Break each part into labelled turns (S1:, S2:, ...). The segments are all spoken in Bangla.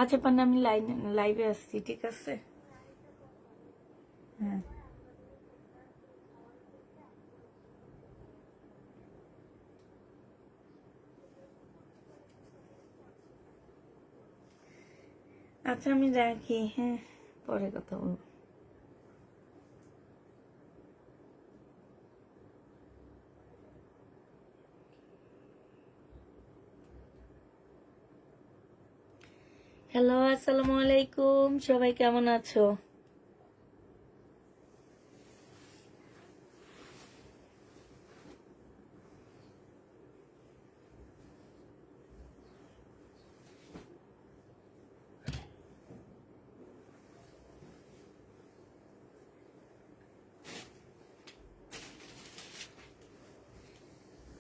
S1: আচ্ছা পান্না, আমি লাইভে আসছি, ঠিক আছে? হ্যাঁ আচ্ছা, আমি রাখি। হ্যাঁ, পরে কথা বলবো। হ্যালো, আসসালামু আলাইকুম, সবাই কেমন আছো?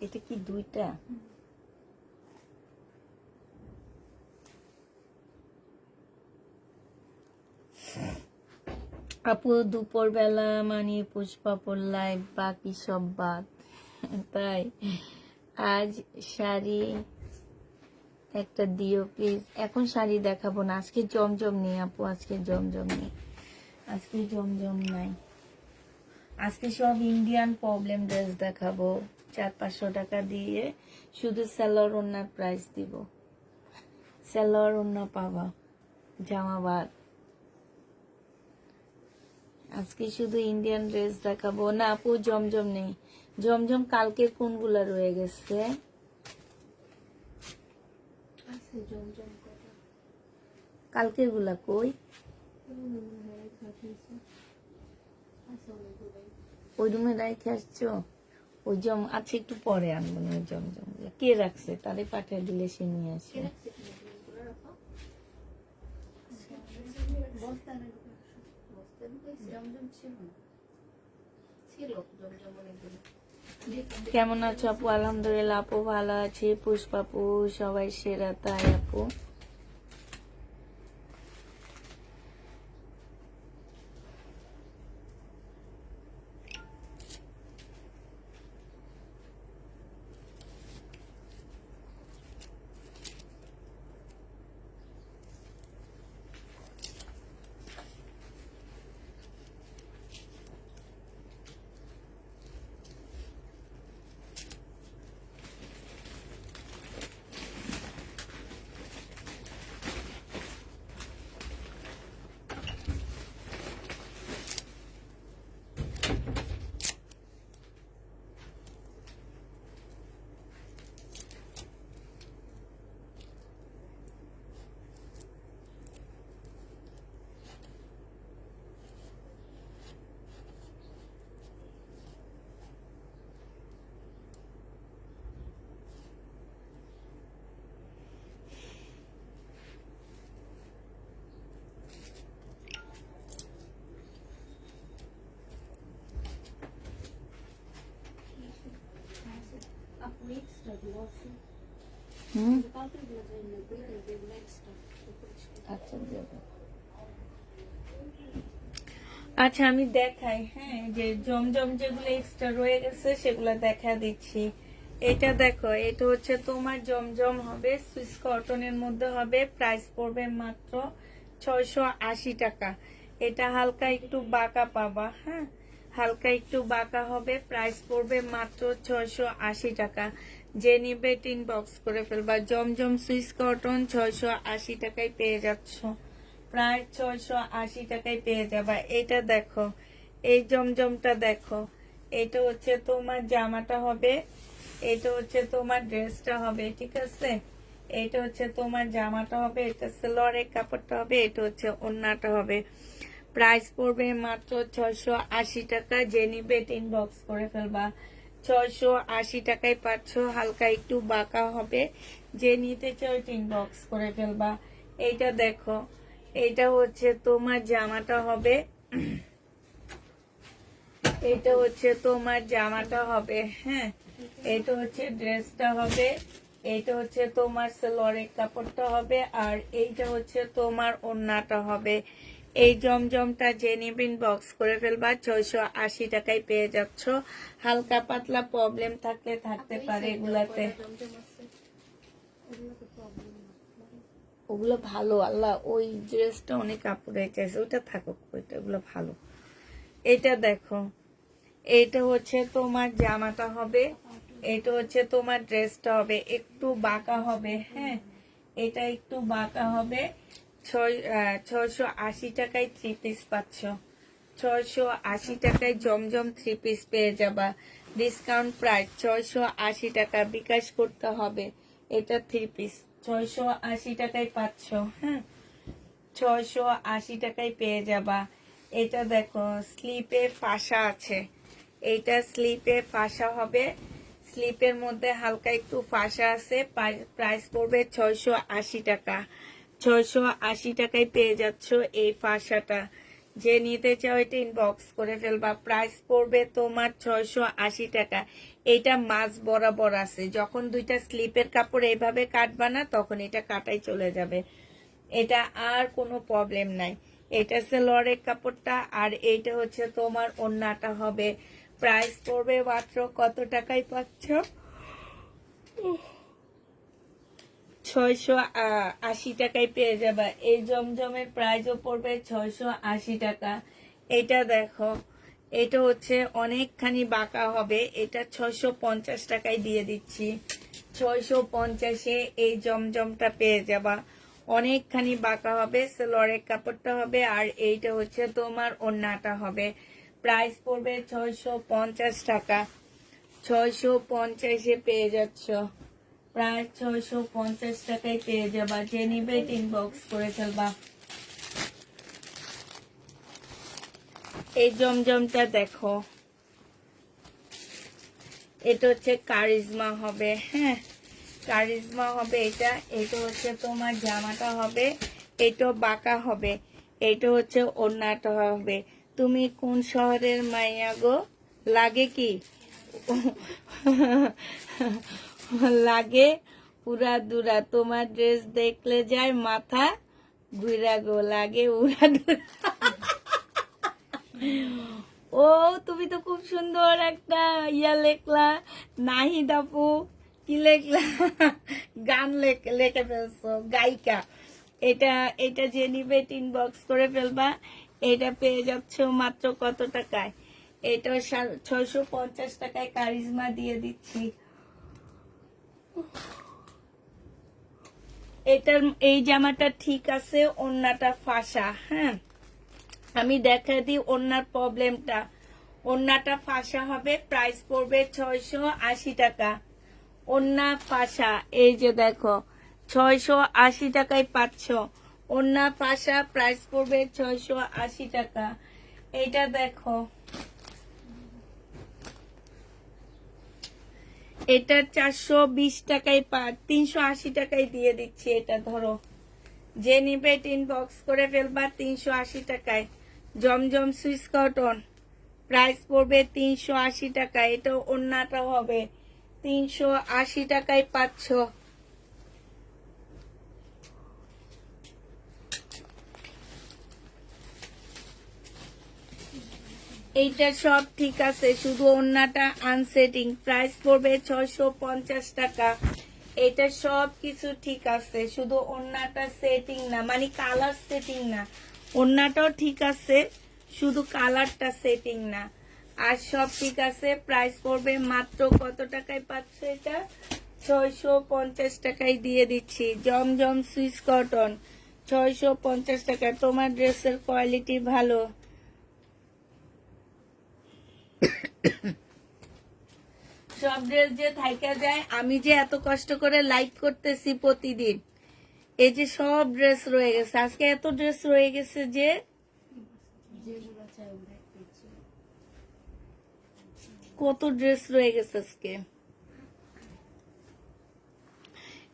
S1: এটা কি দুইটা? আপু দুপুর বেলা মানে পুষ্পাপুর লাইভ, বাকি সব বাদ। তাই আজ শাড়ি একটা দিও প্লিজ। এখন শাড়ি দেখাবো না, আজকে জমজম নেই আপু, আজকে জমজম নেই, আজকে জমজম নাই। আজকে সব ইন্ডিয়ান প্রবলেম ড্রেস দেখাবো, 400-500 টাকা দিয়ে শুধু সালোয়ার ওড়নার প্রাইস দিব। সালোয়ার ওড়না পাবা, জামা বাদ। আজকে শুধু ইন্ডিয়ান ড্রেস দেখাবো না আপু, জমজম নেই। জমজম কালকের কোনগুলা রয়ে গেছে? কালকের গুলা কই? ওই রুমে রেখে আসছো? ওই আচ্ছা, একটু পরে আনবো না ওই জমজম গুলা। কে রাখছে? তারে পাঠিয়ে দিলে সে নিয়ে আসে। কেমন আছো আপু? আলহামদুলিল্লাহ আপু, ভালো আছি। পুষ্পাপু সবাই সেরা, তাই আপু? আচ্ছা আমি দেখাই। হ্যাঁ, যে জমজম যেগুলো এক্সট্রা রয়ে গেছে সেগুলো দেখা দিচ্ছি। এটা দেখো, এটা হচ্ছে তোমার জমজম হবে, সুইস কটনের মধ্যে হবে, প্রাইস পড়বে মাত্র 680 টাকা। এটা হালকা একটু বাঁকা পাবা, হ্যাঁ হালকা একটু বাঁকা হবে। প্রাইস পড়বে মাত্র 680 টাকা। যে নিবে ইনবক্স করে ফেলবা। জমজম সুইস কটন 680 টাকায় পেয়ে যাচ্ছ, প্রায় 680 টাকায় পেয়ে যাবা। এটা দেখো, এই জমজমটা দেখো, এটা হচ্ছে তোমার জামাটা হবে, এটা হচ্ছে তোমার ড্রেসটা হবে, ঠিক আছে। এটা হচ্ছে তোমার জামাটা হবে, এটা সেলোয়ারের কাপড়টা হবে, এটা হচ্ছে ওড়নাটা হবে। প্রাইস পড়বে মাত্র 680 টাকা। যে নিবে ইনবক্স করে ফেলবা। 680 টাকায় পাচ্ছ, হালকা একটু বাঁকা হবে। যে নিতে চাও ইনবক্স করে ফেলবা। এইটা দেখো, এটা হচ্ছে তোমার জামাটা হবে, এটা হচ্ছে তোমার জামাটা হবে, হ্যাঁ এটা হচ্ছে ড্রেসটা হবে, এটা হচ্ছে তোমার সেলোয়ারের কাপড়টা হবে, আর এইটা হচ্ছে তোমার ওড়নাটা হবে। এই জমজমটা যে নিবেন বক্স করে ফেলবা। 680 টাকায় পেয়ে যাচ্ছ। হালকা পাতলা প্রবলেম থাকলে থাকতে পারে এগুলাতে, ওগুলো ভালো। আল্লাহ, ওই ড্রেসটা অনেক কাপড় চাইছে, ওটা থাকুক, ওইটা ওগুলো ভালো। এটা দেখো, এটা হচ্ছে তোমার জামাটা হবে, এটা হচ্ছে তোমার ড্রেসটা হবে, একটু বাঁকা হবে, হ্যাঁ এটা একটু বাঁকা হবে। 680 টাকায় 3 পিস পাচ্ছ। 680 টাকায় জমজম 3 পিস পেয়ে যাবা। ডিসকাউন্ট প্রাইস 680 টাকা। বিকাশ করতে হবে। এটা 3 পিস 680 টাকায় পাচ্ছ, হ্যাঁ 680 টাকায় পেয়ে যাবা। এটা দেখো, স্লিপে ফাঁসা আছে, এইটা স্লিপে ফাঁসা হবে, স্লিপের মধ্যে হালকা একটু ফাঁসা আছে। প্রাইস পড়বে 680 টাকা। 680 টাকায় পেয়ে যাচ্ছ এই ফাঁসাটা। যে নিতে চাও এটা ইনবক্স করে ফেলবা। প্রাইস পড়বে তোমার 680 টাকা। এটা মাছ বরাবর আছে, যখন দুইটা স্লিপের কাপড় এইভাবে কাটবা না তখন এটা কাটাই চলে যাবে, এটা আর কোনো প্রবলেম নাই। এটা সেলোয়ারের কাপড়টা, আর এইটা হচ্ছে তোমার ওড়নাটা হবে। প্রাইস পড়বে মাত্র কত টাকায় পাচ্ছ? 680 টাকায় পেয়ে যাবা। এই জমজমের প্রাইসও পড়বে 680 টাকা। এটা দেখো, এটা হচ্ছে অনেকখানি বাঁকা হবে, এটা 650 টাকায় দিয়ে দিচ্ছি। 650-এ এই জমজমটা পেয়ে যাবা। অনেকখানি বাঁকা হবে, সেলোয়ারের কাপড়টা হবে, আর এইটা হচ্ছে তোমার ওড়নাটা হবে। প্রাইস পড়বে 650 টাকা। 650-এ পেয়ে যাচ্ছ, প্রায় 650 টাকায় পেয়ে যাবা। যে নিবে ইনবক্স করে ফেলবা। এই জমজমটা দেখো, এটা হচ্ছে কারিজমা হবে, হ্যাঁ কারিজমা হবে। এটা হচ্ছে তোমার জামাটা হবে, এটা বাঁকা হবে, এটা হচ্ছে ওড়নাটা হবে। তুমি কোন শহরের মাইয়া গো? লাগে কি? লাগে উড়া দুরা, তোমার ড্রেস দেখলে যায় মাথা ঘুরা গো, লাগে উড়া দুরা। ও তুমি তো খুব সুন্দর একটা লেখলা, নাহিদ আপু কি লেখলা, গান লেখে ফেলছো, গায়িকা। এটা এটা যে নিবে ইনবক্স করে ফেলবা। এটা পেয়ে যাচ্ছ মাত্র কত টাকায়? এটা 650 টাকায় কারিজমা দিয়ে দিচ্ছি। এটার এই জামাটা ঠিক আছে, ওড়নাটা ফাঁসা, হ্যাঁ আমি দেখা দিই ওড়নার প্রবলেমটা। ওড়নাটা ফাঁসা হবে, প্রাইস পড়বে 680 টাকা। ওড়না ফাঁসা, এই যে দেখো 680 টাকায় পাচ্ছ। ওড়না ফাঁসা, প্রাইস পড়বে 680 টাকা। এইটা দেখো, এটা 420 টাকায় 380 টাকায় দিয়ে দিচ্ছি। এটা ধরো, যে নিবে ইনবক্স করে ফেলবা। 380 টাকায় জমজম সুইস কটন, প্রাইস পড়বে 380 টাকা। এটা ওড়নাটা হবে, 380 টাকায় পাচ্ছ। এইটা সব ঠিক আছে, শুধু ওড়নাটা আনসেটিং। প্রাইস পড়বে 650 টাকা। এটা সব কিছু ঠিক আছে, শুধু ওড়নাটা সেটিং না, মানে কালার সেটিং না, ওড়নাটাও ঠিক আছে, শুধু কালারটা সেটিং না, আর সব ঠিক আছে। প্রাইস পড়বে মাত্র কত টাকায় পাচ্ছ এটা? 650 টাকায় দিয়ে দিচ্ছি। জমজম সুইস কটন 650 টাকায়। তোমার ড্রেসের কোয়ালিটি ভালো। সব ড্রেস যে থাইকা যায়, আমি যে এত কষ্ট করে লাইক করতেছি প্রতিদিন, এই যে সব ড্রেস রয়ে গেছে। আজকে এত ড্রেস রয়ে গেছে যে কত ড্রেস রয়ে গেছে আজকে।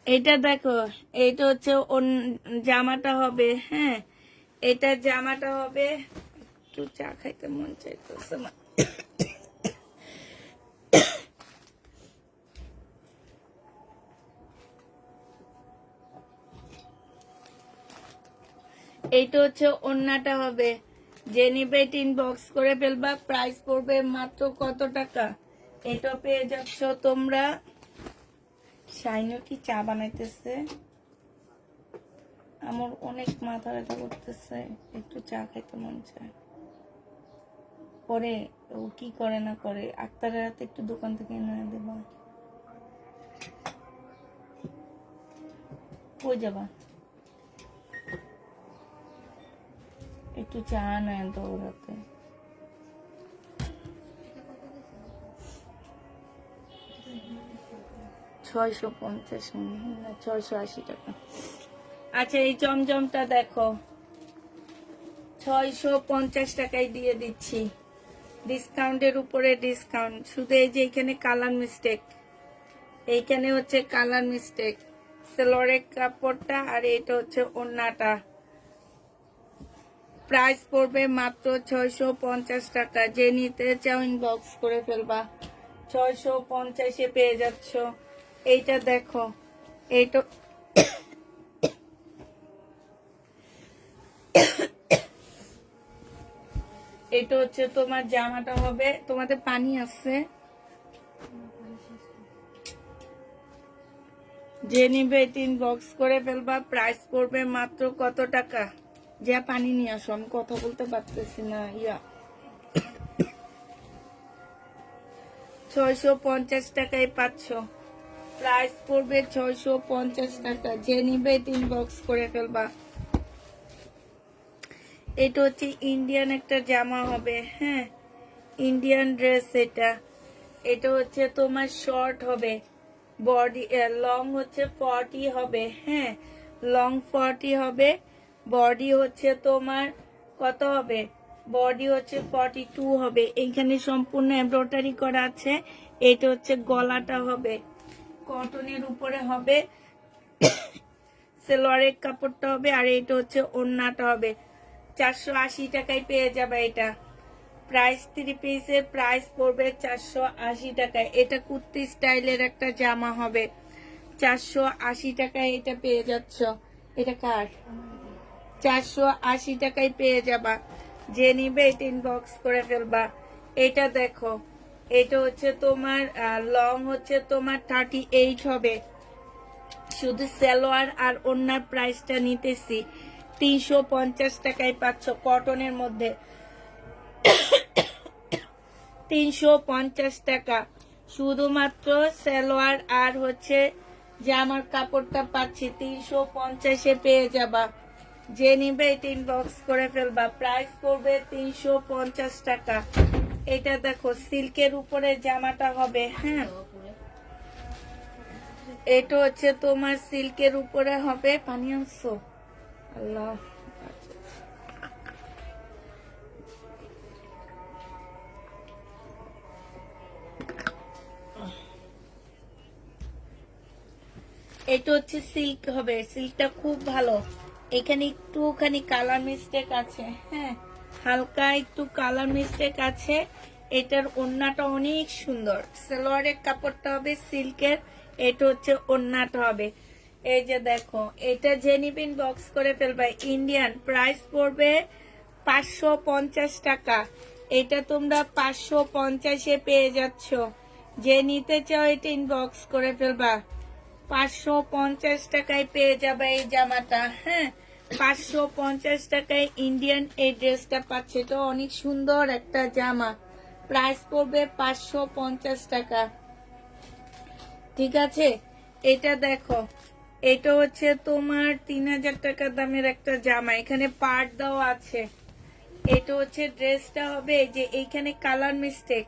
S1: এটা দেখো, এইটা হচ্ছে জামাটা হবে। হ্যাঁ, এটা জামাটা হবে। একটু চা খাইতে মন চাইতেছে না। এইটা হচ্ছে ওড়নাটা হবে। যে নিবে ইনবক্স করে ফেলবা। প্রাইস পড়বে মাত্র কত টাকা? এটা পেয়ে যাচ্ছ তোমরা। শাইনও কি চা বানাইতেছে? আমার অনেক মাথা ব্যথা করতেছে, একটু চা খাইতে মন চায়। পরে ও কি করে না করে, আক্তারের রাতে একটু দোকান থেকে এনে দেবা। কই যাবা? একটু চা নেন তো রাতে। 650 না 680 টাকা। আচ্ছা, এই জমজমটা দেখো, 650 টাকায় দিয়ে দিচ্ছি। ডিসকাউন্টের উপরে ডিসকাউন্ট। শুধু এই যে এখানে কালার মিস্টেক, এইখানে হচ্ছে কালার মিস্টেক। সেলোয়ারের কাপড়টা আর এটা হচ্ছে ওড়নাটা। প্রাইস পড়বে মাত্র 650 টাকা। যে নিতে চাও ইনবক্স করে ফেলবা। 650-এ পেয়ে যাচ্ছ। এইটা দেখো, এইটা এটা হচ্ছে তোমার জামাটা হবে। তোমাদের পানি আছে? যে নিবে ইনবক্স করে ফেলবা। প্রাইস পড়বে মাত্র কত টাকা? যা পানি নিয়ে আসো, আমি কথা বলতে পারতেছি না। 650 টাকায় পাচ্ছ। প্রাইস পড়বে 650 টাকা। যে নিবে ইনবক্স করে ফেলবা। এটা হচ্ছে ইন্ডিয়ান একটা জামা হবে। হ্যাঁ, ইন্ডিয়ান ড্রেস এটা। এটা হচ্ছে তোমার শর্ট হবে, বডি লং হচ্ছে 40 হবে। হ্যাঁ, লং 40 হবে। বডি হচ্ছে তোমার কত হবে? বডি হচ্ছে 42 হবে। এইখানে সম্পূর্ণ এমব্রয়ডারি করা আছে। এটা হচ্ছে গলাটা হবে, কটনের উপরে হবে। সেলোয়ারের কাপড়টা হবে, আর এটা হচ্ছে ওড়নাটা হবে। 480 টাকায় পেয়ে যাবে এটা। প্রাইস 3 পিসের প্রাইস পড়বে 480 টাকায়। এটা কুর্তি স্টাইলের একটা জামা হবে। 480 টাকায় এটা পেয়ে যাচ্ছ। এটা কার? 480 টাকায় পেয়ে যাবা। যে নিবে এটা ইনবক্স করে ফেলবা। এটা দেখো, এটা হচ্ছে তোমার লং হচ্ছে তোমার 38 হবে। শুধু সালোয়ার আর ওড়নার প্রাইসটা নিতেছি 350 টাকায় পাচ্ছ। কটনের মধ্যে 350 টাকা। শুধুমাত্র সালোয়ার আর হচ্ছে জামার কাপড়টা পাচ্ছি 350-এ পেয়ে যাবা। যে নিবে এটা ইনবক্স করে ফেলবা। প্রাইস পড়বে 350 টাকা। এটা দেখো, সিল্কের উপরে জামাটা হবে। হ্যাঁ, এটা হচ্ছে তোমার সিল্কের উপরে হবে। পানি আনছো? আল্লাহ, এটা হচ্ছে সিল্ক হবে। সিল্কটা খুব ভালো। এখানে একটুখানি কালার মিস্টেক আছে। হ্যাঁ, হালকা একটু কালার মিস্টেক আছে। এটার ওড়নাটা অনেক সুন্দর। সালোয়ারের কাপড়টা হবে সিল্কের। এটা হচ্ছে ওড়নাটা হবে। এই যে দেখো, এটা যে নিবেন বক্স করে ফেলবে। ইন্ডিয়ান প্রাইস পড়বে 550 টাকা। এটা তোমরা 550-এ পেয়ে যাচ্ছ। যে নিতে চাও এটা ইনবক্স করে ফেলবা। 550 টাকায় পেয়ে যাবে এই জামাটা। হ্যাঁ, 550 টাকায় ইন্ডিয়ান এই ড্রেসটা পাচ্ছে। এটা অনেক সুন্দর একটা জামা, প্রাইস পড়বে 550 টাকা। ঠিক আছে, এটা দেখো, এটা হচ্ছে তোমার 3000 টাকা দামের একটা জামা, এখানে পার্ট দেওয়া আছে। এটা হচ্ছে ড্রেসটা হবে যে এইখানে কালার মিস্টেক,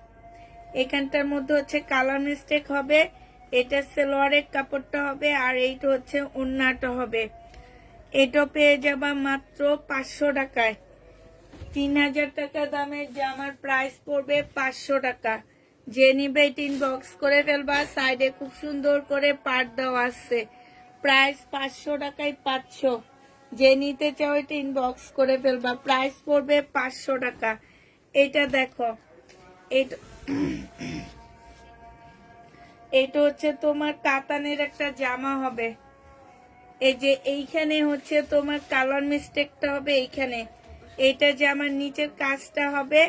S1: এখানটার মধ্যে হচ্ছে কালার মিস্টেক হবে। এটা সালোয়ারের কাপড়টা হবে আর এইটা হচ্ছে ওড়নাটা হবে। এটা পেয়ে যাবা মাত্র 500 টাকায়। 3000 টাকা দামের জামার প্রাইস পড়বে 500 টাকা। যে নিবে ইনবক্স করে ফেলবা, সাইডে খুব সুন্দর করে পাট দেওয়া আছে। প্রাইস 500 টাকায় পাচ্ছ। যে নিতে চাও এটা ইনবক্স করে ফেলবা, প্রাইস পড়বে 500 টাকা। এটা দেখো, এটা এটা হচ্ছে তোমার কাতানের একটা জামা হবে। এই যে এইখানে হচ্ছে তোমার কালার মিস্টেকটা হবে এইখানে। এটা জামার নিচের কাজটা হবে,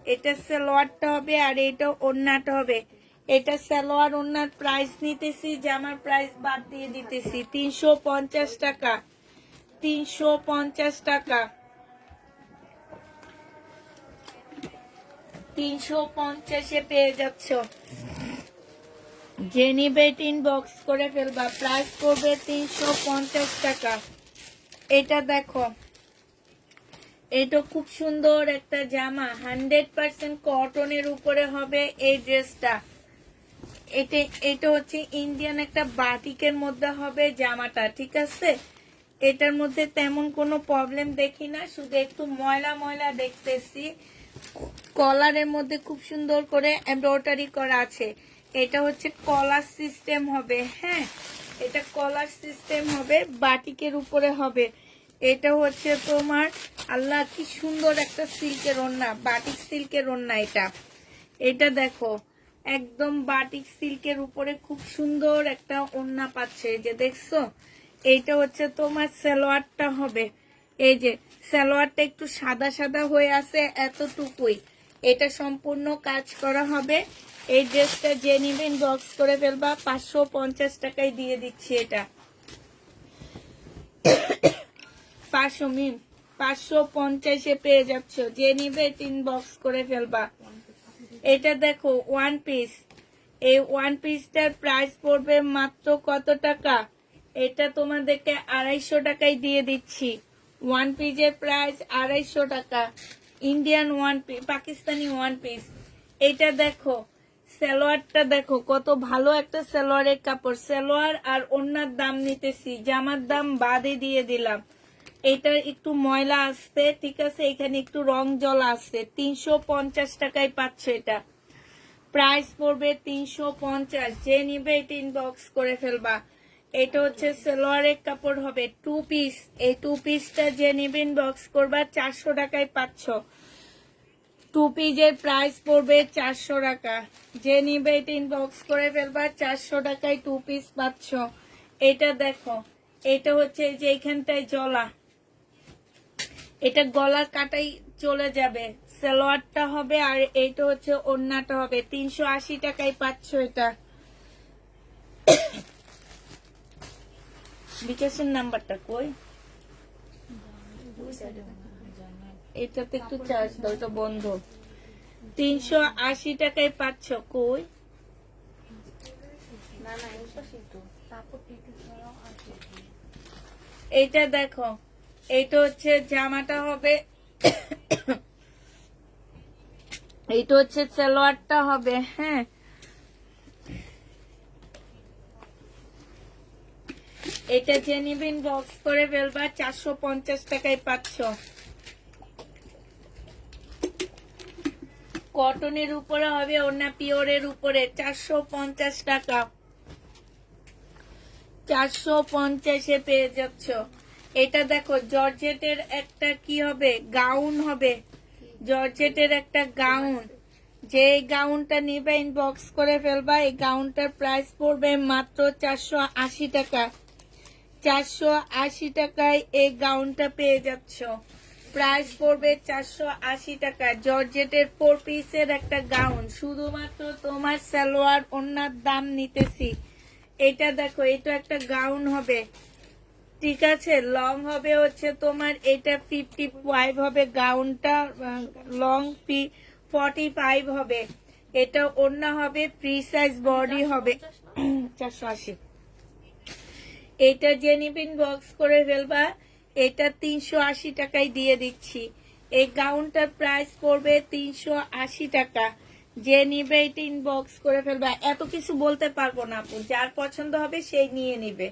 S1: এটা সালোয়ারটা হবে আর এটা ওড়নাটা হবে। এটা সালোয়ার ওড়নার প্রাইস নিতেছি, জামার প্রাইস বাদ দিয়ে দিতেছি 350 টাকা। 350 টাকা, 350-এ পেয়ে যাচ্ছ। যে নিবে ইনবক্স করে ফেলবা, প্রাইস পড়বে 350 টাকা। এটা দেখো, এটা খুব সুন্দর একটা জামা, 100% কটনের উপরে হবে এই ড্রেসটা। এটা হচ্ছে ইন্ডিয়ান একটা বাটিকের মধ্যে হবে জামাটা। ঠিক আছে, এটার মধ্যে তেমন কোনো প্রবলেম দেখি না, শুধু একটু ময়লা ময়লা দেখতেছি। কলারের মধ্যে খুব সুন্দর করে এমব্রয়ডারি করা আছে। এটা হচ্ছে কলার সিস্টেম হবে। হ্যাঁ, এটা কলার সিস্টেম হবে, বাটিকের উপরে হবে। এটা হচ্ছে তোমার, আল্লাহ কি সুন্দর একটা সিল্কের ওড়না, বাটিক সিল্কের ওড়না এটা। এটা দেখো, একদম বাটিক সিল্কের উপরে খুব সুন্দর একটা ওড়না পাচ্ছে, যে দেখছো। এইটা হচ্ছে তোমার সালোয়ারটা হবে। এই যে সালোয়ারটা একটু সাদা সাদা হয়ে আছে, এতটুকুই। এটা সম্পূর্ণ কাজ করা হবে। এই ড্রেসটা যে নিবেন বক্স করে ফেলবা, 550 টাকায় দিয়ে দিচ্ছি। এটা 550-এ পেয়ে যাচ্ছ। যে নিবে ইনবক্স করে ফেলবা। এটা দেখো ওয়ান পিস, এই ওয়ান পিসটার প্রাইস পড়বে মাত্র কত টাকা? এটা তোমাদেরকে 250 টাকায় দিয়ে দিচ্ছি। ওয়ান পিসের প্রাইস 250 টাকা। Indian one piece, Pakistani one piece. এটা দেখো, সালোয়ারটা দেখো কত ভালো একটা সালোয়ারের কাপড়। সালোয়ার আর ওড়নার দাম নিতেছি, জামার দাম বাদে দিয়ে দিলাম। এটা একটু ময়লা আসছে, ঠিক আছে, এখানে একটু রং জল আসছে। 350 টাকায় পাচ্ছ। এটা প্রাইস পড়বে 350। যে নিবে এটা ইনবক্স করে ফেলবা। এটা হচ্ছে সালোয়ারের কাপড় হবে, টু পিস। এই টু পিসটা যে নিবে ইনবক্স করবা, 400 টাকায় পাচ্ছ। টু পিসের প্রাইস পড়বে 400 টাকা। যে নিবে এটা ইনবক্স করে ফেলবা, 400 টাকায় টু পিস পাচ্ছ। এটা দেখো, এটা হচ্ছে যে এখানটায় জলা, এটা গলার কাটাই চলে যাবে। সালোয়ারটা হবে আর এইটা হচ্ছে ওড়নাটা হবে। 380 টাকায় পাচ্ছ। এটা বিকাশের নাম্বারটা কই? এটাতে একটু চার্জ দাও, এটা বন্ধ। 380 টাকায় পাচ্ছ। কই? এইটা দেখো, এইটা হচ্ছে জামাটা হবে, এইটা হচ্ছে সালোয়ারটা হবে। হ্যাঁ, এটা যে নিবেন বক্স করে ফেলবা, 450 টাকায় পাচ্ছ। কটনের উপরে হবে, ওড়না পিওরের উপরে, 450 টাকা। 450-এ পেয়ে যাচ্ছ। এটা দেখো, জর্জেটের একটা কি হবে, গাউন হবে। জর্জেটের একটা গাউন, যে গাউনটা নিবে ইনবক্স করে ফেলবা। এই গাউনটার প্রাইস পড়বে মাত্র 480 টাকা। 480 টাকায় এই গাউনটা পেয়ে যাচ্ছ। প্রাইস পড়বে 480 টাকা। জর্জেটের 4 পিসের একটা গাউন, শুধুমাত্র তোমার সালোয়ার ওড়নার দাম নিতেছি। এটা দেখো, এটা একটা গাউন হবে, ঠিক আছে। লং হবে হচ্ছে তোমার এটা 55 হবে, গাউনটা লং 45 হবে, এটা ওড়না হবে, ফ্রি সাইজ বডি হবে 480। এটা যে নিবেন বক্স করে ফেলবা, এটা 380 টাকায় দিয়ে দিচ্ছি। এই গাউনটার প্রাইস পড়বে 380 টাকা। যে নিবে এটা ইনবক্স করে ফেলবা। এত কিছু বলতে পারবো না আপু, যার পছন্দ হবে সেই নিয়ে নিবে।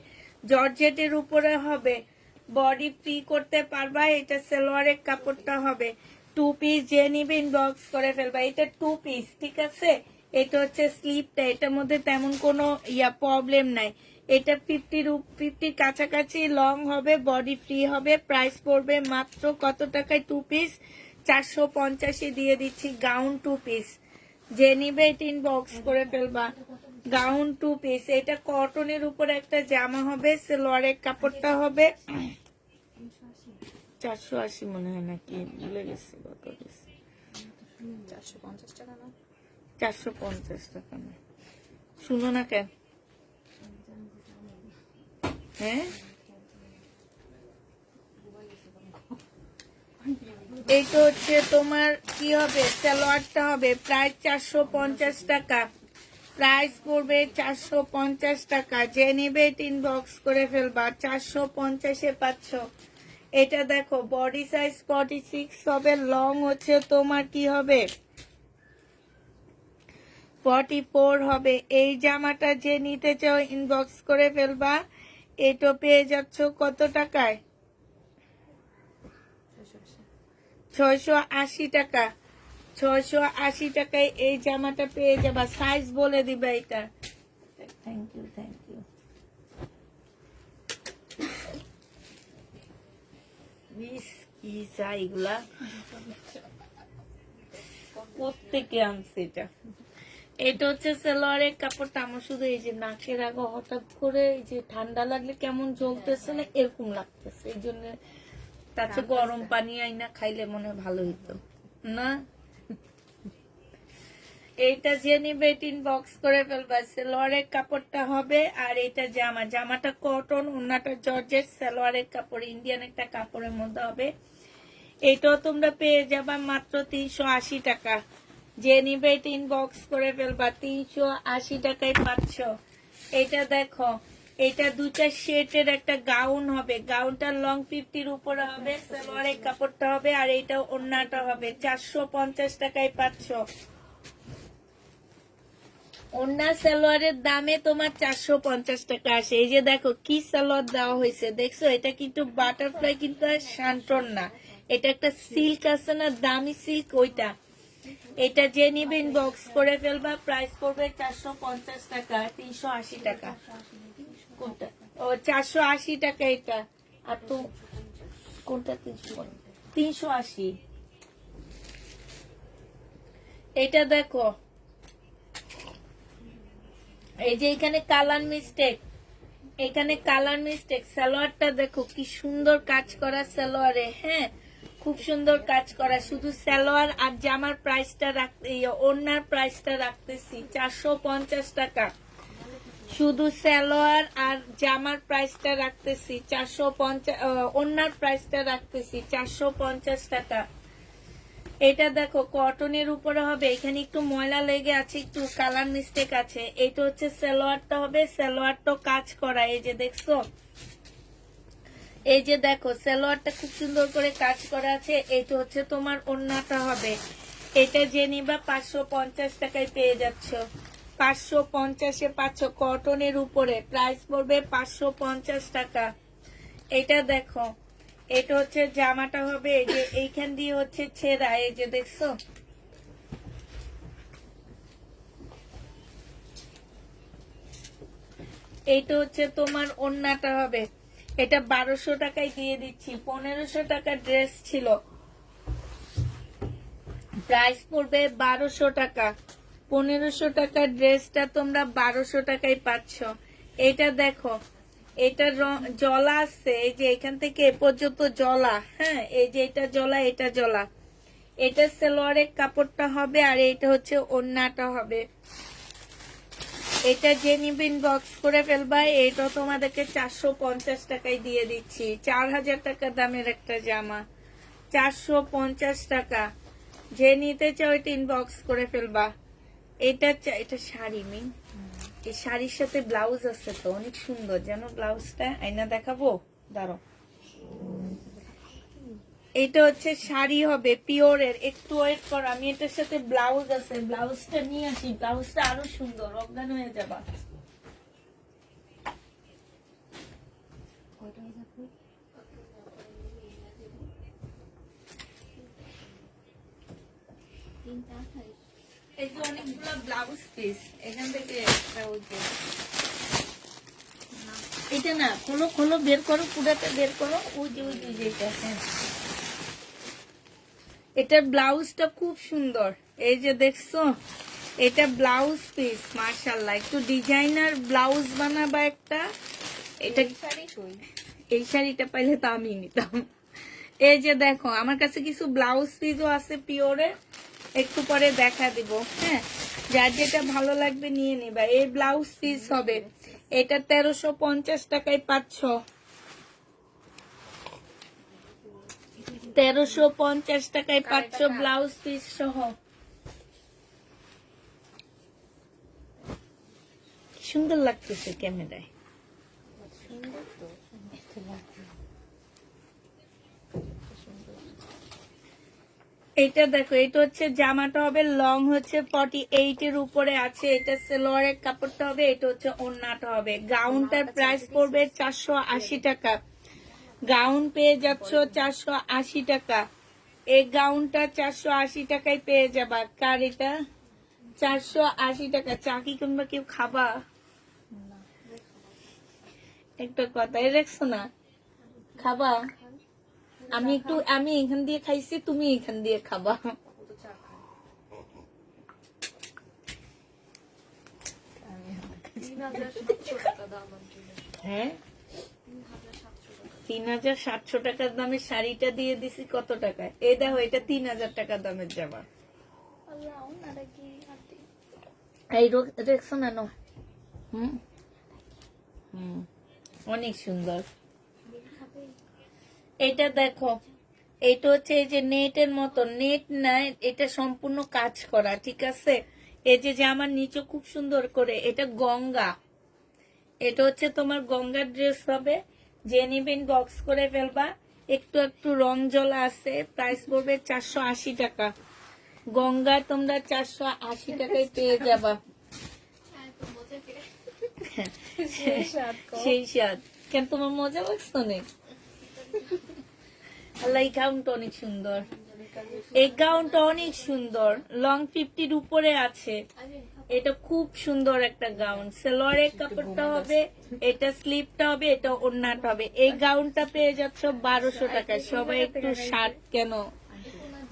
S1: জর্জেটের উপরে হবে, বডি ফ্রি করতে পারবা। এটা সালোয়ারের কাপড়টা হবে 2 পিস, যে নিবে ইনবক্স করে ফেলবা। এটা 2 পিস, ঠিক আছে। এটা হচ্ছে স্লিপটা, এটার মধ্যে তেমন কোনো প্রবলেম নাই। এটা 50 কাছাকাছি লং হবে, বডি ফ্রি হবে। প্রাইস পড়বে মাত্র কত টাকায়? 2 পিস 450 দিয়ে দিচ্ছি। গাউন 2 পিস, যে নিবে এটা ইনবক্স করে ফেলবা। গাউন 2 পিস, এটা কটনের উপরে একটা জামা হবে, সালোয়ারের কাপড়টা হবে 480 মনে হয়, নাকি ভুলে গেছি কত গেছে। 450 টাকা না, 450 টাকা না। শুনো না কেন? হ্যাঁ, এইটা হচ্ছে তোমার কি হবে, সালোয়ারটা হবে প্রায় 450 টাকা। প্রাইস পড়বে 450 টাকা। যে নেবে এটা ইনবক্স করে ফেলবা। 450-এ পাচ্ছ। এটা দেখো বডি সাইজ 46 হবে, লং হচ্ছে তোমার কি হবে 44 হবে। এই জামাটা যে নিতে চাও ইনবক্স করে ফেলবা। এটা পেয়ে যাচ্ছ কত টাকায়? 680 টাকা। 680 টাকায় এই জামাটা পেয়ে যাবা। সাইজ বলে দিবা এটা। Thank you, thank you. কি চাই এগুলা, প্রত্যেকে আনছে এটা। এটা হচ্ছে সালোয়ারের কাপড়টা। আমার শুধু এই যে নাকের আগে হঠাৎ করে এই যে ঠান্ডা লাগলে কেমন জ্বলতেছে না, এরকম লাগতেছে। এই জন্য তাতে গরম পানি আইনা খাইলে মনে হয় ভালো হইতো না। এইটা যে নিবে ইনবক্স করে ফেলবা। সালোয়ারের কাপড়টা হবে, আর এটা জামাটা কটন, ওন্নাটা জর্জেট, সালোয়ারের কাপড় ইন্ডিয়ান একটা কাপড়ের মধ্যে হবে। এটাও তোমরা পেয়ে যাবা মাত্র 380 টাকা। যে নিবে এটা ইনবক্স করে ফেলবা। 380 টাকায় পাচ্ছ। এটা দেখো, এটা 2টা শেডের একটা গাউন হবে। গাউনটা লং 50-র উপরে হবে, সালোয়ারের কাপড়টা হবে, আর এটা ওন্নাটা হবে। 450 টাকায় পাচ্ছ। ওন্না সালোয়ারের দামে তোমার 450 টাকা আসে। এই যে দেখো কি সালোয়ার দেওয়া হয়েছে, দেখছো? এটা কিন্তু বাটারফ্লাই, কিন্তু আর শান্টন না। এটা একটা সিল্ক আছে না, দামি সিল্ক, ওইটা। এটা যে নিবে ইনবক্স করে ফেলবা। প্রাইস পড়বে 450 টাকা। 380 টাকা কোনটা? ও 480 টাকা এটা। আর তো কোনটা? 380। এটা দেখো, এই যে এখানে কালার মিস্টেক, এখানে কালার মিস্টেক। সালোয়ারটা দেখো কি সুন্দর কাজ করা সালোয়ারে। হ্যাঁ, খুব সুন্দর কাজ করা। শুধু সালোয়ার আর জামার প্রাইসটা রাখতে, ওড়নার প্রাইসটা রাখতেছি 450 টাকা। শুধু সালোয়ার আর জামার প্রাইসটা রাখতেছি 450, ওড়নার প্রাইসটা রাখতেছি 450 টাকা। এটা দেখো কটনের উপরে হবে। এখানে একটু ময়লা লেগে আছে, একটু কালার মিস্টেক আছে। এটা হচ্ছে সালোয়ারটা হবে, সালোয়ারটা কাজ করা। এই যে দেখছো, এই যে দেখো সালোয়ারটা খুব সুন্দর করে কাজ করা আছে। এটা হচ্ছে তোমার ওড়নাটা হবে। এটা যে নিবা 550 টাকায় পেয়ে যাচ্ছ। 550-এ পাচ্ছ কটনের উপরে। প্রাইস পড়বে 550 টাকা। এটা দেখো, এটা হচ্ছে জামাটা হবে। এই যে এইখান দিয়ে হচ্ছে ছেঁড়া, এই যে দেখছো। এইটা হচ্ছে তোমার ওড়নাটা হবে। এটা 1200 টাকায় দিয়ে দিচ্ছি। 1500 টাকা ড্রেস ছিল, প্রাইস পড়বে 1200 টাকা। 1500 টাকার ড্রেসটা তোমরা 1200 টাকায় পাচ্ছ। এটা দেখো, এটা জলা আছে, এই যে এখান থেকে এ পর্যন্ত জলা। হ্যাঁ, এই যে এটা জলা, এটা জলা। এটা সালোয়ারের কাপড়টা হবে, আর এটা হচ্ছে ওড়নাটা হবে। এটা যে নিবে ইনবক্স করে ফেলবা। এটা তোমাদেরকে 450 টাকায় দিয়ে দিচ্ছি। 4000 টাকা দামের একটা জামা, 450 টাকা। যে নিতে চাও এটা ইনবক্স করে ফেলবা। এটা শাড়ি মেয়ে, এই শাড়ির সাথে ব্লাউজ আছে তো, অনেক সুন্দর জানো ব্লাউজটা। আয়না দেখাবো, দাঁড়ো। এটা হচ্ছে শাড়ি হবে পিওরের, একটু ওয়েট করো, আমি এটার সাথে ব্লাউজ আছে, ব্লাউজটা নিয়ে আসি। ব্লাউজটা আরো সুন্দর, অজ্ঞান হয়ে যাবা। এই যে অনেকগুলো ব্লাউজ পিস, এখান থেকে এটা না, খোলো খোলো, বের করো, পুরাটা বের করো। ওই যে এটা, হ্যাঁ। এটার ব্লাউজটা খুব সুন্দর, এই যে দেখছো, এটা ব্লাউজ পিস মাশাআল্লাহ। একটু ডিজাইনার ব্লাউজ বানাবা একটা। এটা এই শাড়িটা পাইলে তো আমি নিতাম। এই যে দেখো, আমার কাছে কিছু ব্লাউজ পিসও আছে পিওরের, একটু পরে দেখা দিব। হ্যাঁ, যার যেটা ভালো লাগবে নিয়ে নিবা। এই ব্লাউজ পিস হবে, এটা 1350 টাকায় পাচ্ছ। 1350 টাকায় পাচ্ছ ব্লাউজ পিস সহ। সুন্দর লাগতেছে ক্যামেরায়। এটা দেখো, এটা হচ্ছে জামাটা হবে লং হচ্ছে 48 এর উপরে আছে। এটা সালোয়ারের কাপড়টা হবে, এটা হচ্ছে ওড়নাটা হবে। গাউনটার প্রাইস পড়বে 480 টাকা। গাউন পেয়ে যাচ্ছ 480 টাকা। এই গাউনটা 480 টাকায় পেয়ে যাবা। কার এটা 480 টাকা। চা কি কিংবা কেউ খাবা? একটা কথাই রাখছো না, খাবা? আমি এখান দিয়ে খাইছি, তুমি এখান দিয়ে খাবা। হ্যাঁ, 3700 টাকার দামের শাড়িটা দিয়ে দিছি কত টাকায়? এই দেখো, এটা 3000 টাকার দামের জামা। এই দেখছো না? অনেক সুন্দর। এটা দেখো, এটা হচ্ছে এই যে নেটের মতো, নেট না, এটা সম্পূর্ণ কাজ করা, ঠিক আছে। এই যে জামার নিচে খুব সুন্দর করে, এটা গঙ্গা, এটা হচ্ছে তোমার গঙ্গার ড্রেস হবে। যে নিবেন বক্স করে ফেলবা। একটু একটু রং জলা আছে, প্রাইস পড়বে 480 টাকা। গঙ্গা তোমরা 480 টাকায় পেয়ে যাবা। সেই স্বাদ কেন, তোমার মজা লাগছে অনেক? আল্লাহ, এই গাউনটা অনেক সুন্দর, এই গাউনটা অনেক সুন্দর, লং 50-র উপরে আছে। এটা খুব সুন্দর একটা গাউন। সালোয়ারের কাপড়টা হবে, এটা স্লিপটা হবে, এটা ওড়নাটা হবে। এই গাউনটা পেয়ে যাচ্ছ 1200 টাকায়। সবাই একটু শার্ট কেন,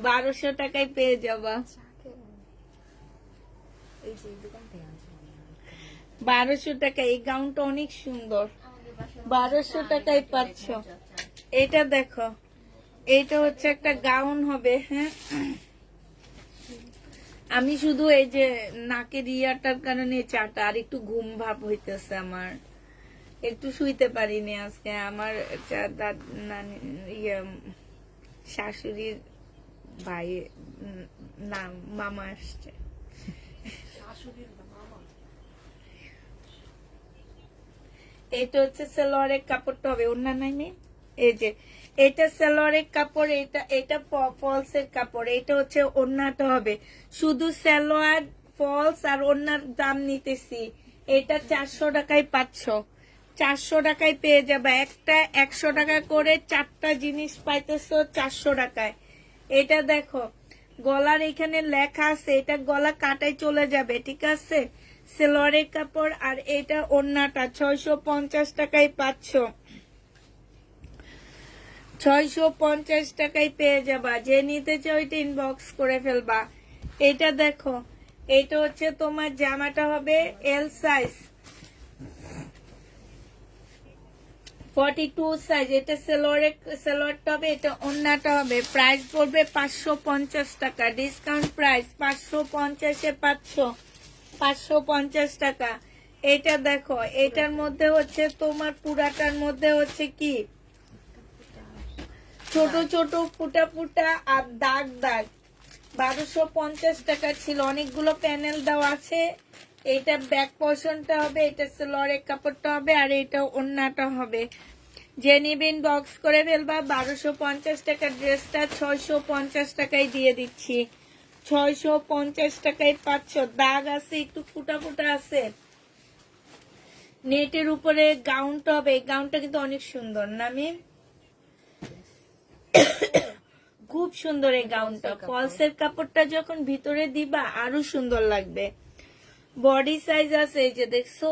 S1: 1200 টাকায় পেয়ে যাবা। 1200 টাকা। এই গাউনটা অনেক সুন্দর, 1200 টাকায় পাচ্ছ। এটা দেখো, এটা হচ্ছে একটা গাউন হবে। হ্যাঁ, আমি শুধু এই যে নাকের ইয়াটার কারণে চাটা, আর একটু ঘুম ভাব হইতেছে আমার, একটু শুইতে পারিনি আজকে। আমার শাশুড়ির ভাই না, মামা আসছে। এটা হচ্ছে সালোয়ারের কাপড়টা হবে, ওড়না নাই নেই। এই যে এটা সালোয়ারের কাপড়, এটা ফলসের কাপড়। এটা হচ্ছে ওড়নাটা হবে। শুধু সালোয়ার, ফলস আর ওড়নার দাম নিতেছি। এটা 400 টাকায় পাচ্ছ। 400 টাকায় পেয়ে যাবে। একটা 100 টাকা করে 4টা জিনিস পাইতেছো 400 টাকায়। এটা দেখো, গলার এখানে লেখা আছে, এটা গলা কাটাই চলে যাবে, ঠিক আছে। সালোয়ারের কাপড়, আর এটা ওড়নাটা 650 টাকায় পাচ্ছ। 650 টাকায় পেয়ে যাবা। যে নিতে চাও এটা ইনবক্স করে ফেলবা। এটা দেখো, এটা হচ্ছে তোমার জামাটা হবে এল সাইজ, 42 সাইজ। এটা সালোয়ারটা হবে, এটা ওড়নাটা হবে। প্রাইস পড়বে 550 টাকা। ডিসকাউন্ট প্রাইস 550-এ পাচ্ছ, 550 টাকা। এটা দেখো, এটার মধ্যে হচ্ছে তোমার পুরাটার মধ্যে হচ্ছে কি ছোট ছোট ফুটা ফুটা আর দাগ দাগ। 1250 টাকা ছিল, অনেকগুলো প্যানেল দেওয়া আছে। এটা ব্যাক পোর্শনটা হবে, এটা সেলোয়ারের কাপড়টা হবে, আর এটা ওড়নাটা হবে। যে নিবেন বক্স করে ফেলবা। 1250 টাকার ড্রেসটা 650 টাকায় দিয়ে দিচ্ছি। 650 টাকায় পাচ্ছ। দাগ আছে, একটু ফুটা ফুটা আছে। নেটের উপরে গাউনটা হবে, গাউনটা কিন্তু অনেক সুন্দর না মিম? খুব সুন্দর এই গাউনটা। ফলসের কাপড়টা যখন ভিতরে দিবা আরো সুন্দর লাগবে। বডি সাইজ আছে, এই যে দেখছো,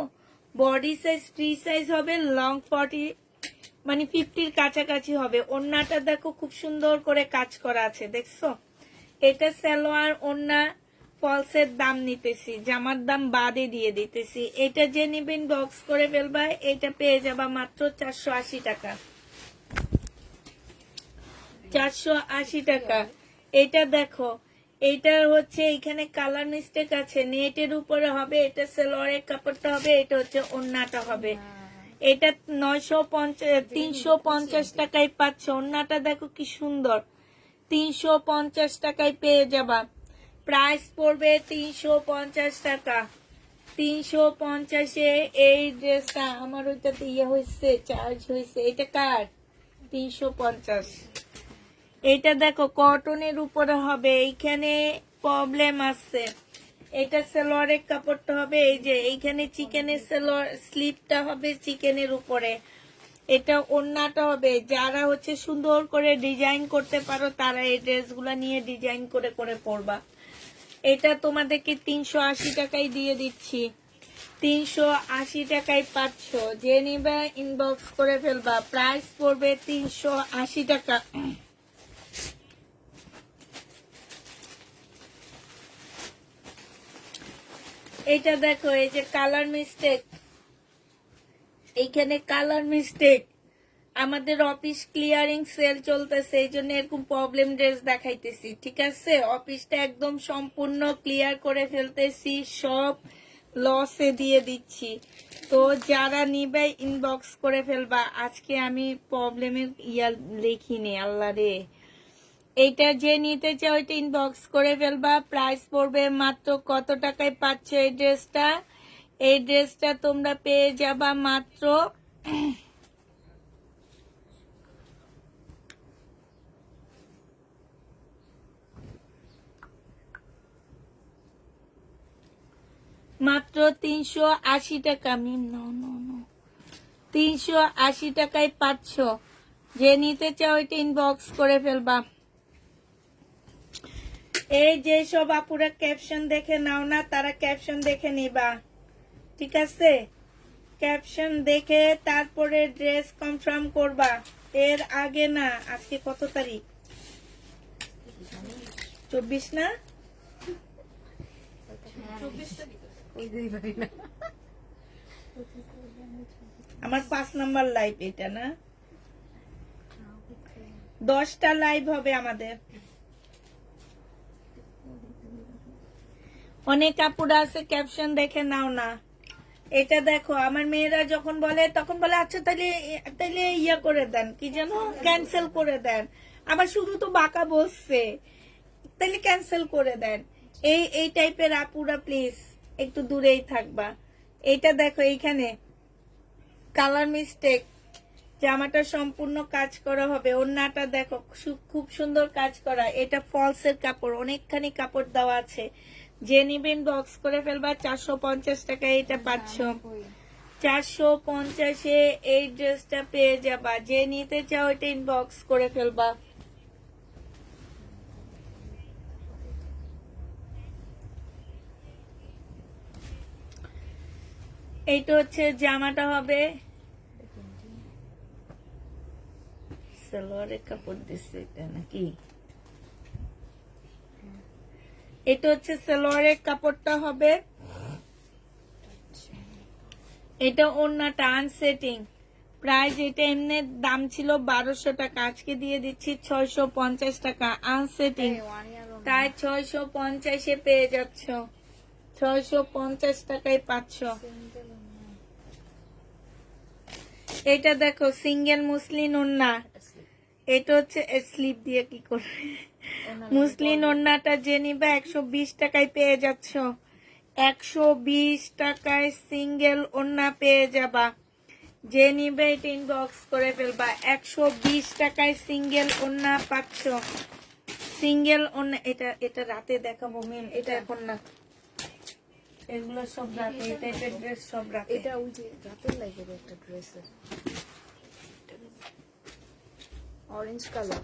S1: বডি সাইজ ফ্রি সাইজ হবে, লং 40 মানে 50-র কাছাকাছি হবে। ওড়নাটা দেখো খুব সুন্দর করে কাজ করা আছে, দেখছো? এটা সালোয়ার, ওড়না, ফলসের দাম নিতেছি, জামার দাম বাদে দিয়ে দিতেছি। এটা যে নিবেন বক্স করে ফেলবা, এটা পেয়ে যাবা মাত্র 480 টাকা। 480 টাকা। এটা দেখো, এটা হচ্ছে এখানে কালার মিস্টেক আছে, নেটের উপরে হবে, এটা সালোয়ারের কাপড়টা হবে, এটা হচ্ছে ওড়নাটা হবে। এটা 350 টাকায় পাচ্ছ। ওড়নাটা দেখো কি সুন্দর, 350 টাকায় পেয়ে যাবা। প্রাইস পড়বে 350 টাকা। 350-এ এই ড্রেসটা আমার ওইটাতে হয়েছে, চার্জ হয়েছে। এটা কার? 350। এটা দেখো কটনের উপরে হবে, এইখানে প্রবলেম আছে। এটা সালোয়ারের কাপড়টা হবে, এই যে এইখানে চিকেনের সালোয়ার স্লিপটা হবে চিকেনের উপরে। এটা ওড়নাটা হবে। যারা হচ্ছে সুন্দর করে ডিজাইন করতে পারো তারা এই ড্রেসগুলো নিয়ে ডিজাইন করে করে পরবা। এটা তোমাদেরকে 380 টাকায় দিয়ে দিচ্ছি। 380 টাকায় পাচ্ছ। যে নিবে ইনবক্স করে ফেলবা। প্রাইস পড়বে 380 টাকা। এটা দেখো, এই যে কালার মিস্টেক, এইখানে কালার মিস্টেক। আমাদের অফিস ক্লিয়ারিং সেল চলতেছে, এই জন্য এরকম প্রবলেম ড্রেস দেখাইতেছি, ঠিক আছে? অফিসটা একদম সম্পূর্ণ ক্লিয়ার করে ফেলতেছি, সব লসে দিয়ে দিচ্ছি। তো যারা নিবে ইনবক্স করে ফেলবা। আজকে আমি প্রবলেমের লিখিনি, আল্লাহ রে। এইটা যে নিতে চাও ওইটা ইনবক্স করে ফেলবা। প্রাইস পড়বে মাত্র কত টাকায় পাচ্ছ এই ড্রেসটা? এই ড্রেসটা তোমরা পেয়ে যাবা মাত্র মাত্র 380 টাকা। মিম নো নো নো, 380 টাকায় পাচ্ছ। যে নিতে চাও ওইটা ইনবক্স করে ফেলবা। এই যে সব আপুরা ক্যাপশন দেখে নাও না, তারা ক্যাপশন দেখে নিবা, ঠিক আছে? ক্যাপশন দেখে তারপরে ড্রেস কনফার্ম করবা, এর আগে না। আজকে কত তারিখ? 24 না? আমার 5 নাম্বার লাইভ এটা না, 10টা লাইভ হবে আমাদের। অনেক আপুরা আছে ক্যাপশন দেখে নাও না। এটা দেখো, আমার মেয়েরা যখন বলে তখন বলে আচ্ছা তাইলে তাইলে ইয়া করে দেন, কি যেন, ক্যান্সেল করে দেন। আবার শুধু তো বাঁকা বসছে, তাইলে ক্যান্সেল করে দেন। এই টাইপের আপুরা প্লিজ একটু দূরেই থাকবা। এইটা দেখো, এইখানে কালার মিস্টেক। জামাটা সম্পূর্ণ কাজ করা হবে। ওড়নাটা দেখো খুব সুন্দর কাজ করা। এটা ফলসের কাপড়, অনেকখানি কাপড় দেওয়া আছে। যে নিবেন বক্স করে ফেলবা। 450 টাকায় এটা পাচ্ছ। 450-এ এই ড্রেসটা পেয়ে যাবা। যে নিতে চাও এটা ইনবক্স করে ফেলবা। এইটা হচ্ছে জামাটা হবে, সালোয়ারের কাপড় দিচ্ছে এটা নাকি? এটা হচ্ছে সালোয়ারের কাপড়টা হবে। এটা ওড়নাটা আনসেটিং। প্রাইস এটা এমনি দাম ছিল 1200 টাকা, আজকে দিয়ে দিচ্ছি 650 টাকা আনসেটিং। তাই 650-এ পেয়ে যাচ্ছ। 650 টাকায় পাচ্ছ। এটা দেখো সিঙ্গেল মুসলিন ওড়না, এটা হচ্ছে স্লিপ দিয়ে কি করবে। মুসলিন ওড়নাটা যে নিবে 120 টাকায় পেয়ে যাচ্ছ, 120 টাকায় সিঙ্গেল ওড়না পেয়ে যাবা। যে নিবে এটা ইনবক্স করে ফেলবা, 120 টাকায় সিঙ্গেল ওড়না পাচ্ছ। সিঙ্গেল ওড়না এটা এটা রাতে দেখাবো মেম, এটা এখন না, এগুলো সব রাতে, এটা এটা ড্রেস সব রাতে।
S2: এটা ওই যে রাতের লাগে একটা ড্রেসের অরেঞ্জ কালার,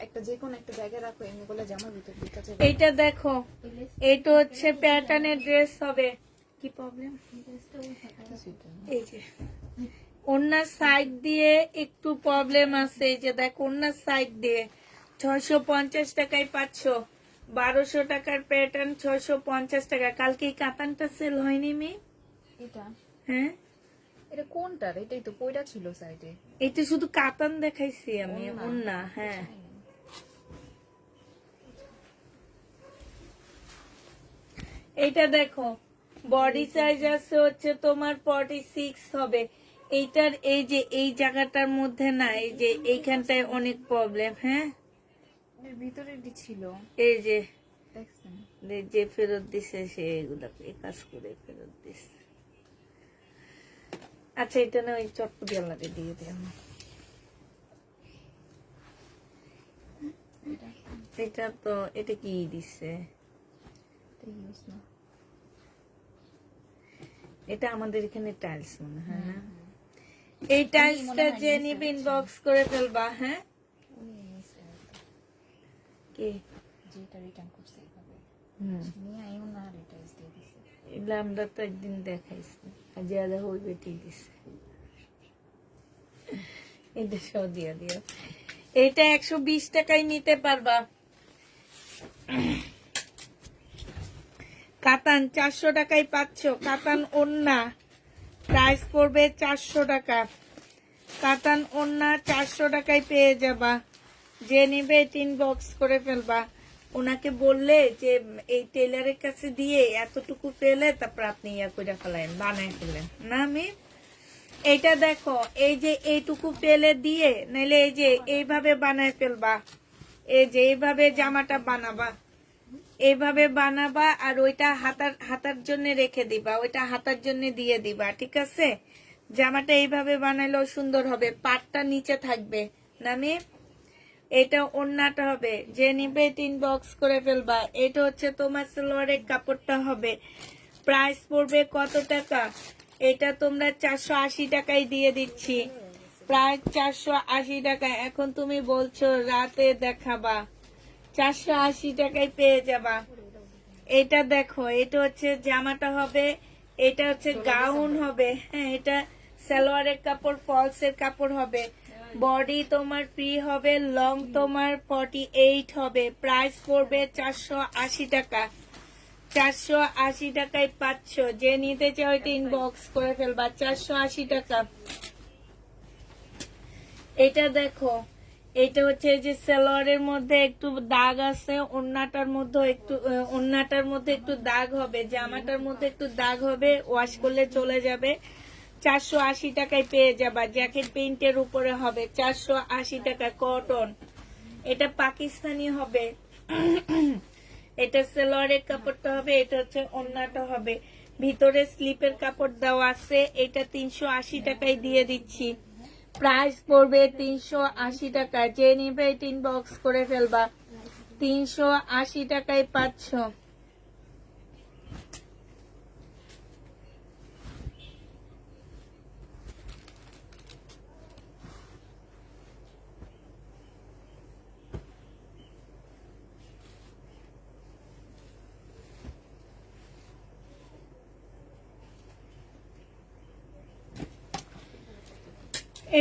S2: একটা যে কোন একটা জায়গায় রাখো, এমনিগুলো জামার ভিতর দিতে চাই।
S1: এইটা দেখো, এটা হচ্ছে প্যাটার্নের ড্রেস হবে। কি প্রবলেম? এই যে ওনার সাইড দিয়ে একটু প্রবলেম আছে, এই যে দেখো ওনার সাইড দিয়ে 650 টাকায় পাচ্ছ। 1200 টাকার প্যাটার্ন 650 টাকা। কালকে এই কাতানটা সেল হয়নি মি?
S2: এটা
S1: হ্যাঁ,
S2: এটা কোনটার? এটাই তো কইরা ছিল সাইডে।
S1: এটা শুধু কাতান দেখাইছি আমি, ওন্না। হ্যাঁ, এইটা দেখো বডি সাইজ আছে হচ্ছে তোমার 46 হবে। এইটার এই যে এই জায়গাটার মধ্যে না, এই যে এইখানটায় অনেক প্রবলেম। হ্যাঁ,
S2: এর ভিতরে ছিল,
S1: এই যে
S2: দেখছেন
S1: যে ফেরত দিছে সে এগুলা এই কাজ করে ফেরত দিছে। আচ্ছা, এটা না ওই চটপটিয়া লাগে দিয়ে দিও। এটা তো এটা কি দিছে? এটা আমাদের এখানে টাইলস মনে হয় না? এই টাইলসটা যে নিবে ইনবক্স করে ফেলবা। হ্যাঁ, কে
S2: যেটা রিটার্ন করছে এইভাবে নিয়ে আইও না, রিটার্ন দিয়ে দিছে।
S1: এগুলো আমরা তো একদিন দেখাইছি, আর যা হইবে ঠিক দিছে। এটা সব দিয়া দিও। এটা 120 টাকায় নিতে পারবা। কাতান 400 টাকায় পাচ্ছ। কাতান ওন্না প্রাইস পড়বে 400 টাকা। কাতান ওন্না 400 টাকায় পেয়ে যাবা। যে নিবে টিন বক্স করে ফেলবা। ওনাকে বললে যে এই টেলারের কাছে দিয়ে এতটুকু ফেলে তারপর আপনি ইয়া করে ফেলেন, বানায় ফেলেন না। আমি এইটা দেখো, এই যে এইটুকু ফেলে দিয়ে নাইলে এই যে এইভাবে বানায় ফেলবা। এই যে এইভাবে জামাটা বানাবা, এইভাবে বানাবা। আর ওইটা হাতার জন্য রেখে দিবা, ওইটা হাতার জন্য দিয়ে দিবা। ঠিক আছে, জামাটা এইভাবে বানাইলেও সুন্দর হবে। পাটটা নিচে থাকবে না আমি। এটা ওন্নাটা হবে। যে নিবে টিন বক্স করে ফেলবা। এটা হচ্ছে তোমার সালোয়ারের কাপড়টা হবে। প্রাইস পড়বে কত টাকা? এটা তোমরা 480 টাকায় দিয়ে দিচ্ছি। প্রায় 480 টাকা। এখন তুমি বলছো রাতে দেখাবা, 480 টাকায় পেয়ে যাবা। এটা দেখো, এটা হচ্ছে জামাটা হবে, এটা হচ্ছে গাউন হবে। হ্যাঁ, এটা সালোয়ারের কাপড়, ফলসের কাপড় হবে। বডি তোমার ফ্রি হবে, লং তোমার 48 হবে। প্রাইস পড়বে 480 টাকা। 480 টাকায় পাচ্ছ। যে নিতে চাও এটা ইনবক্স করে ফেলবা। 480 টাকা। এটা দেখো, এটা হচ্ছে যে সালোয়ারের মধ্যে একটু দাগ আছে, ওন্নাটার মধ্যে একটু দাগ হবে, জামাটার মধ্যে একটু দাগ হবে, ওয়াশ করলে চলে যাবে। 480 টাকায় পেয়ে যাবা। জ্যাকেট প্রিন্টের উপরে হবে, 480 টাকা। কটন, এটা পাকিস্তানি হবে। এটা সালোয়ারের কাপড়টা হবে, এটা হচ্ছে ওন্নাটা হবে। ভিতরে স্লিপের কাপড় দেওয়া আছে। এটা 380 টাকায় দিয়ে দিচ্ছি। প্রাইস পড়বে 380 টাকা। যে নিবে টিন বক্স করে ফেলবা। 380 টাকায় পাচ্ছ।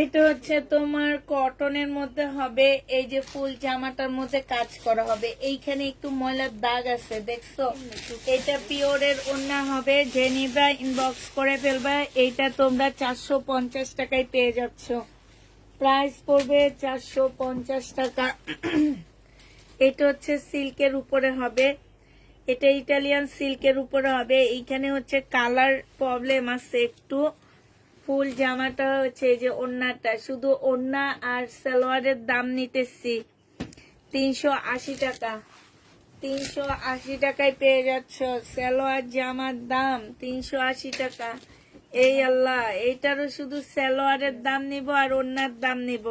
S1: এটা হচ্ছে তোমার কটনের মধ্যে হবে। এই যে ফুল জামাটার মধ্যে কাজ করা হবে। এইখানে একটু ময়লার দাগ আছে, দেখছো? এটা পিওরের ওন্না হবে। যে নিবা ইনবক্স করে ফেলবা। এইটা তোমরা 450 টাকায় পেয়ে যাচ্ছ। প্রাইস পড়বে 450 টাকা। এটা হচ্ছে সিল্কের উপরে হবে। এটা ইটালিয়ান সিল্কের উপরে হবে। এইখানে হচ্ছে কালার প্রবলেম আছে একটু, ফুল জামাটা হচ্ছে এই যে ওড়নাটা, শুধু ওড়না আর সালোয়ারের দাম নিতেছি 380 টাকা। 380 টাকায় পেয়ে যাচ্ছ সালোয়ার জামার দাম 380 টাকা। এই আল্লাহ, এইটারও শুধু সালোয়ারের দাম নিব আর ওড়নার দাম নিব।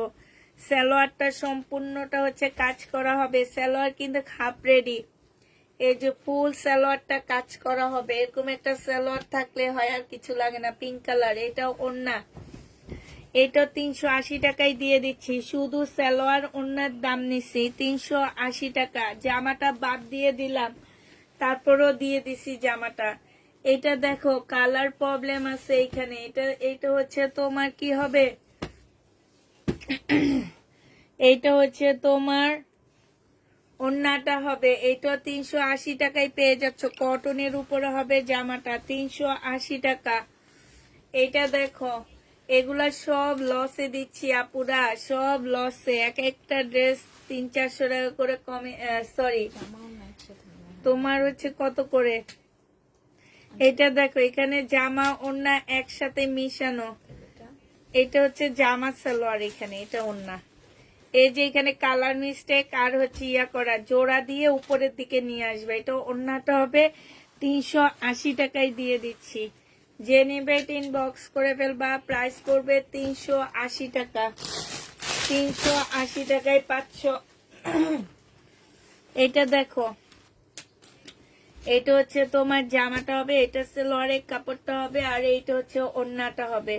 S1: সালোয়ারটা সম্পূর্ণটা হচ্ছে কাজ করা হবে, সালোয়ার কিন্তু হাফ রেডি। এই যে ফুল সালোয়ারটা কাজ করা হবে, এরকম একটা সালোয়ার থাকলে হয়, আর কিছু লাগে না। পিঙ্ক কালার, এটাও ওড়না, এটা 380 টাকায় দিয়ে দিচ্ছি। শুধু সালোয়ার ওড়নার দাম নিচ্ছি 380 টাকা। জামাটা বাদ দিয়ে দিলাম, তারপরও দিয়ে দিছি জামাটা। এটা দেখো কালার প্রবলেম আছে এখানে। এটা হচ্ছে তোমার কি হবে, এইটা হচ্ছে তোমার ওড়নাটা হবে। এটা 380 টাকায় পেয়ে যাচ্ছ, কটনের উপরে হবে জামাটা 380 টাকা। এটা দেখো, এগুলা সব লসে দিচ্ছি আপুরা, সব লসে। এক একটা ড্রেস 300-400 টাকা করে কমে, সরি
S2: জামাও না একসাথে না।
S1: তোমার হচ্ছে কত করে। এটা দেখো, এখানে জামা ওড়না একসাথে মিশানো।
S2: এটা
S1: এটা হচ্ছে জামা সালোয়ার, এখানে এটা ওড়না। এই যে এখানে কালার মিস্টেক আর হচ্ছে ইয়া করা, জোড়া দিয়ে উপরের দিকে নিয়ে আসবে। এটা ওড়নাটা হবে 380 টাকায় দিয়ে দিচ্ছি। যে নেবে ইনবক্স করে ফেলবা, প্রাইস পড়বে 380 টাকা। 380 টাকায় পাচ্ছ। এটা দেখো, এটা হচ্ছে তোমার জামাটা হবে, এটা সালোয়ারের কাপড়টা হবে, আর এইটা হচ্ছে ওড়নাটা হবে।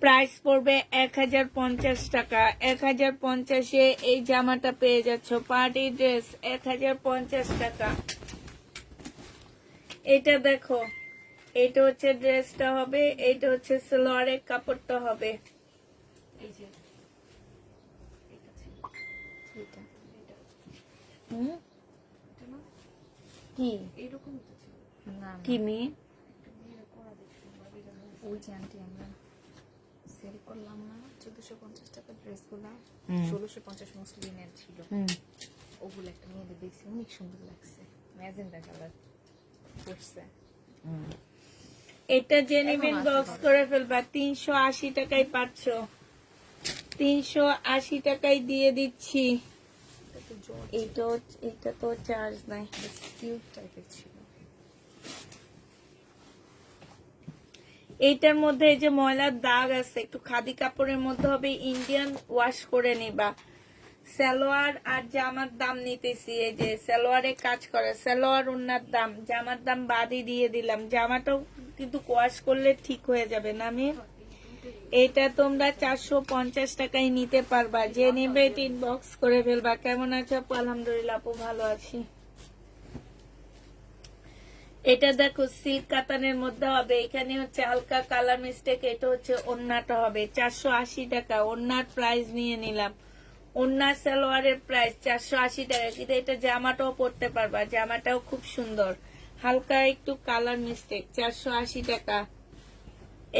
S1: প্রাইস পড়বে 1050 টাকা। 1050-এ এই জামাটা পেয়ে যাচ্ছ, পার্টি ড্রেস 1050 টাকা। এটা দেখো, এটা হচ্ছে ড্রেসটা হবে, এটা হচ্ছে সালোয়ারের কাপড়টা হবে।
S2: এই যে এটা
S1: হুম,
S2: এটা না
S1: কি
S2: এরকম তো ছিল না
S1: কি মেয়ে?
S2: ওই যে আন্টি আমরা সেল করলাম না 1450 টাকা ড্রেসগুলা, 1650 মুসলিমের ছিল, ওগুলো একটা মেয়েদের দেখছি অনেক সুন্দর লাগছে, ম্যাজেন্ডা কালার পরছে।
S1: এটা যে
S2: এখন
S1: নেবেন
S2: আছে
S1: বক্স
S2: ঘরে।
S1: করে ফেলবা, 380 টাকায় পাচ্ছ। 380 টাকায় দিয়ে দিচ্ছি।
S2: এটা তো জর্জ
S1: এটা তো চার্জ নাই।
S2: সিল্ক টাইপের ছিল।
S1: এইটার মধ্যে এই যে ময়লার দাগ আছে, একটু খাদি কাপড়ের মধ্যে হবে, ইন্ডিয়ান ওয়াশ করে নিবা। সালোয়ার আর জামার দাম নিতেছি, এই যে সালোয়ারে কাজ করে, সালোয়ার ওড়নার দাম, জামার দাম বাদই দিয়ে দিলাম। জামাটাও কিন্তু ওয়াশ করলে ঠিক হয়ে যাবে না আমি। এটা তোমরা 450 টাকায় নিতে পারবা। যে নেবে ইনবক্স করে ফেলবা। কেমন আছো আপু? আলহামদুলিল্লাহ আপু, ভালো আছি। এটা দেখো সিল্ক কাতানের মধ্যে হবে, এখানে হচ্ছে হালকা কালার মিস্টেক। এটা হচ্ছে ওড়নাটা হবে 480 টাকা। ওড়নার প্রাইস নিয়ে নিলাম। ওড়না সালোয়ারের প্রাইস 480 টাকা, কিন্তু এটা জামাটাও পরতে পারবা, জামাটাও খুব সুন্দর। হালকা একটু কালার মিস্টেক, 480 টাকা।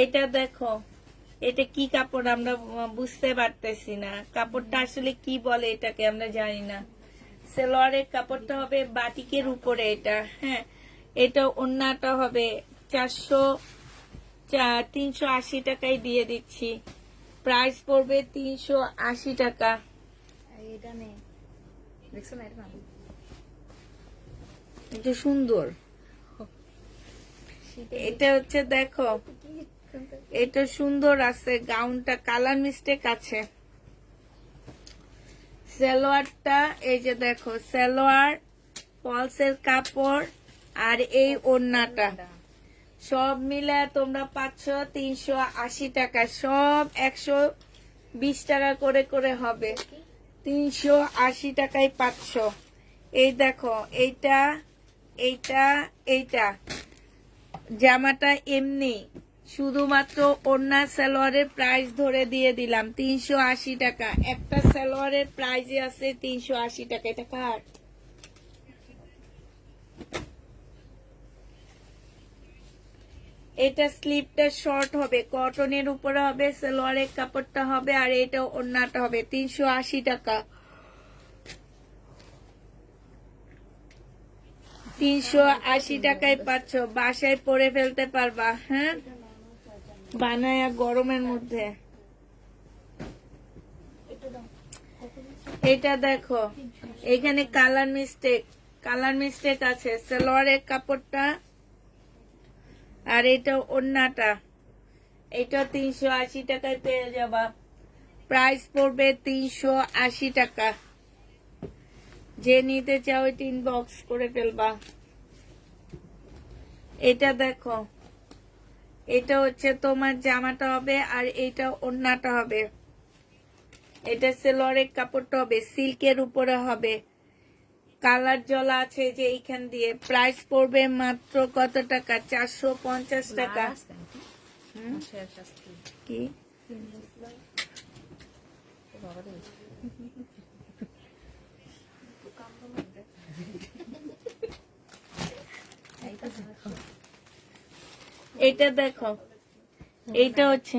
S1: এটা দেখো, এটা কি কাপড় আমরা বুঝতে পারতেছি না, কাপড়টা আসলে কি বলে এটাকে আমরা জানি না। সালোয়ারের কাপড়টা হবে বাটিকের উপরে এটা, হ্যাঁ। এটা ওড়নাটা হবে 380 টাকায় দিয়ে দিচ্ছি। প্রাইস পড়বে 380 টাকা।
S2: এটা নেই, দেখছো না? এটা না
S1: এটা সুন্দর। এটা হচ্ছে দেখো, এটা সুন্দর আছে, গাউনটা কালার মিস্টেক আছে। সালোয়ারটা এই যে দেখো, সালোয়ার পলসের কাপড় আর এই ওড়নাটা সব মিলে তোমরা পাচ্ছ 380 টাকা। সব 120 টাকা করে করে হবে, 380 টাকায় পাচ্ছ। এই দেখো, এইটা এইটা এইটা জামাটা এমনি শুধুমাত্র ওড়না সালোয়ারের প্রাইস ধরে দিয়ে দিলাম 380 টাকা। একটা সালোয়ারের প্রাইসে আছে 380 টাকা। এটা কার? এটা স্লিপটা শর্ট হবে, কটনের উপরে হবে, সালোয়ারের কাপড়টা হবে, আর এটা ওড়নাটা হবে 380 টাকা। 380 টাকায় পাচ্ছ, বাসায় পরে ফেলতে পারবা। হ্যাঁ, বানায়া গরমের মধ্যে। এটা দেখো, এখানে কালার মিস্টেক আছে। সালোয়ারের কাপড়টা আর এটা ওড়নাটা, এটা 380 টাকায় পেয়ে যাবা। প্রাইস পড়বে 380 টাকা। যে নিতে চাও এটা ইনবক্স করে ফেলবা। এটা দেখো, এটা হচ্ছে তোমার জামাটা হবে আর এটা ওড়নাটা হবে। এটা সালোয়ারের কাপড়টা হবে, সিল্কের উপরে হবে, কালার জলা আছে যে এইখান দিয়ে। প্রাইস পড়বে মাত্র কত টাকা? 450 টাকা। কি এটা দেখো, এইটা হচ্ছে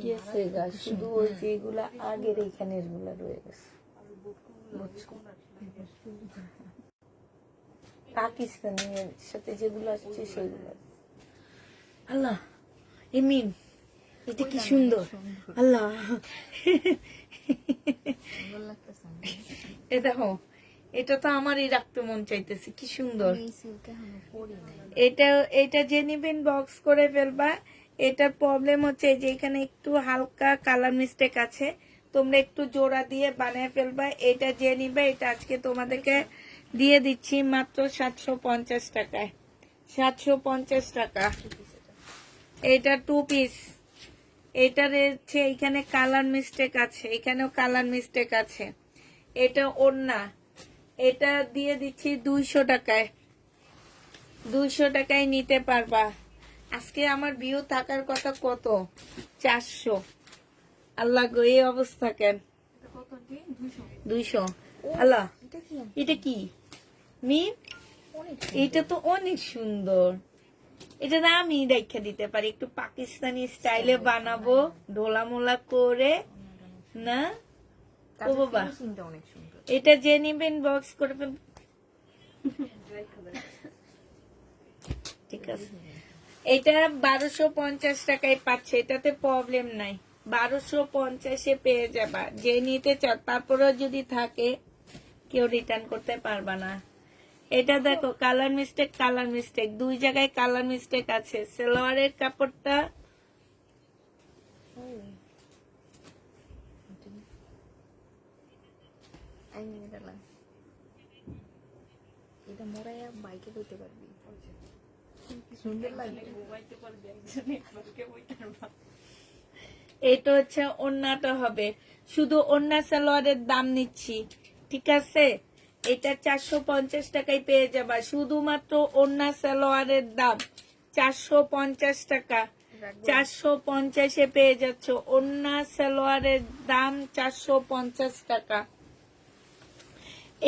S1: গেছে গা, শুধু ওই যেগুলা আগের এইখানের গুলা রয়ে গেছে। পাকিস্তানের সাথে যেগুলো আসছে সেগুলো। আল্লাহ এমিন, এটা কি সুন্দর! আল্লাহ এ দেখো, এটা তো আমারই রাখতে মন চাইতেছে, কি সুন্দর। এটা যে নিবেন বক্স করে ফেলবা। এটার প্রবলেম হচ্ছে যে এখানে একটু হালকা কালার মিস্টেক আছে, তোমরা একটু জোড়া দিয়ে বানিয়ে ফেলবা। এটা যে নিবে, এটা আজকে তোমাদেরকে দিয়ে দিচ্ছি মাত্র 750 টাকায়। 750 টাকা। এটা 2 পিস। এটার হচ্ছে এখানে কালার মিস্টেক আছে, এখানেও কালার মিস্টেক আছে। এটা ওড়না, এটা দিয়ে দিচ্ছি 200 টাকায়। 200 টাকায় নিতে পারবা। আজকে আমার ভিউ থাকার কথা কত? 400। আল্লাহ গো, এই অবস্থা কেন? 200। আল্লাহ, এটা কি মিম? এটা তো অনেক সুন্দর। এটা না আমি দেখা দিতে পারি, একটু পাকিস্তানি স্টাইলে বানাবো, ঢোলা মোলা করে না। ও বাবা, এটা যে নিবেন বক্স করে ফেল। ঠিক আছে, এটা 1250 টাকায় পাচ্ছে, এটাতে প্রবলেম নাই। 1250-এ পেয়ে যাবা যে নিতে চাও। তারপরেও যদি থাকে, কেউ রিটার্ন করতে পারবা না। এটা দেখো, কালার মিস্টেক, 2 জায়গায় কালার মিস্টেক আছে। সালোয়ারের কাপড়টা
S2: এটা মোড়াইয়া বাইকে বইতে পারবি,
S1: এটা হচ্ছে ওড়নাটা হবে। শুধু ওড়না সালোয়ারের দাম নিচ্ছি, ঠিক আছে? এটা 450 টাকায় পেয়ে যাবা। শুধুমাত্র ওড়না সালোয়ারের দাম 450 টাকা। 450-এ পেয়ে যাচ্ছ ওড়না সালোয়ারের দাম 450 টাকা।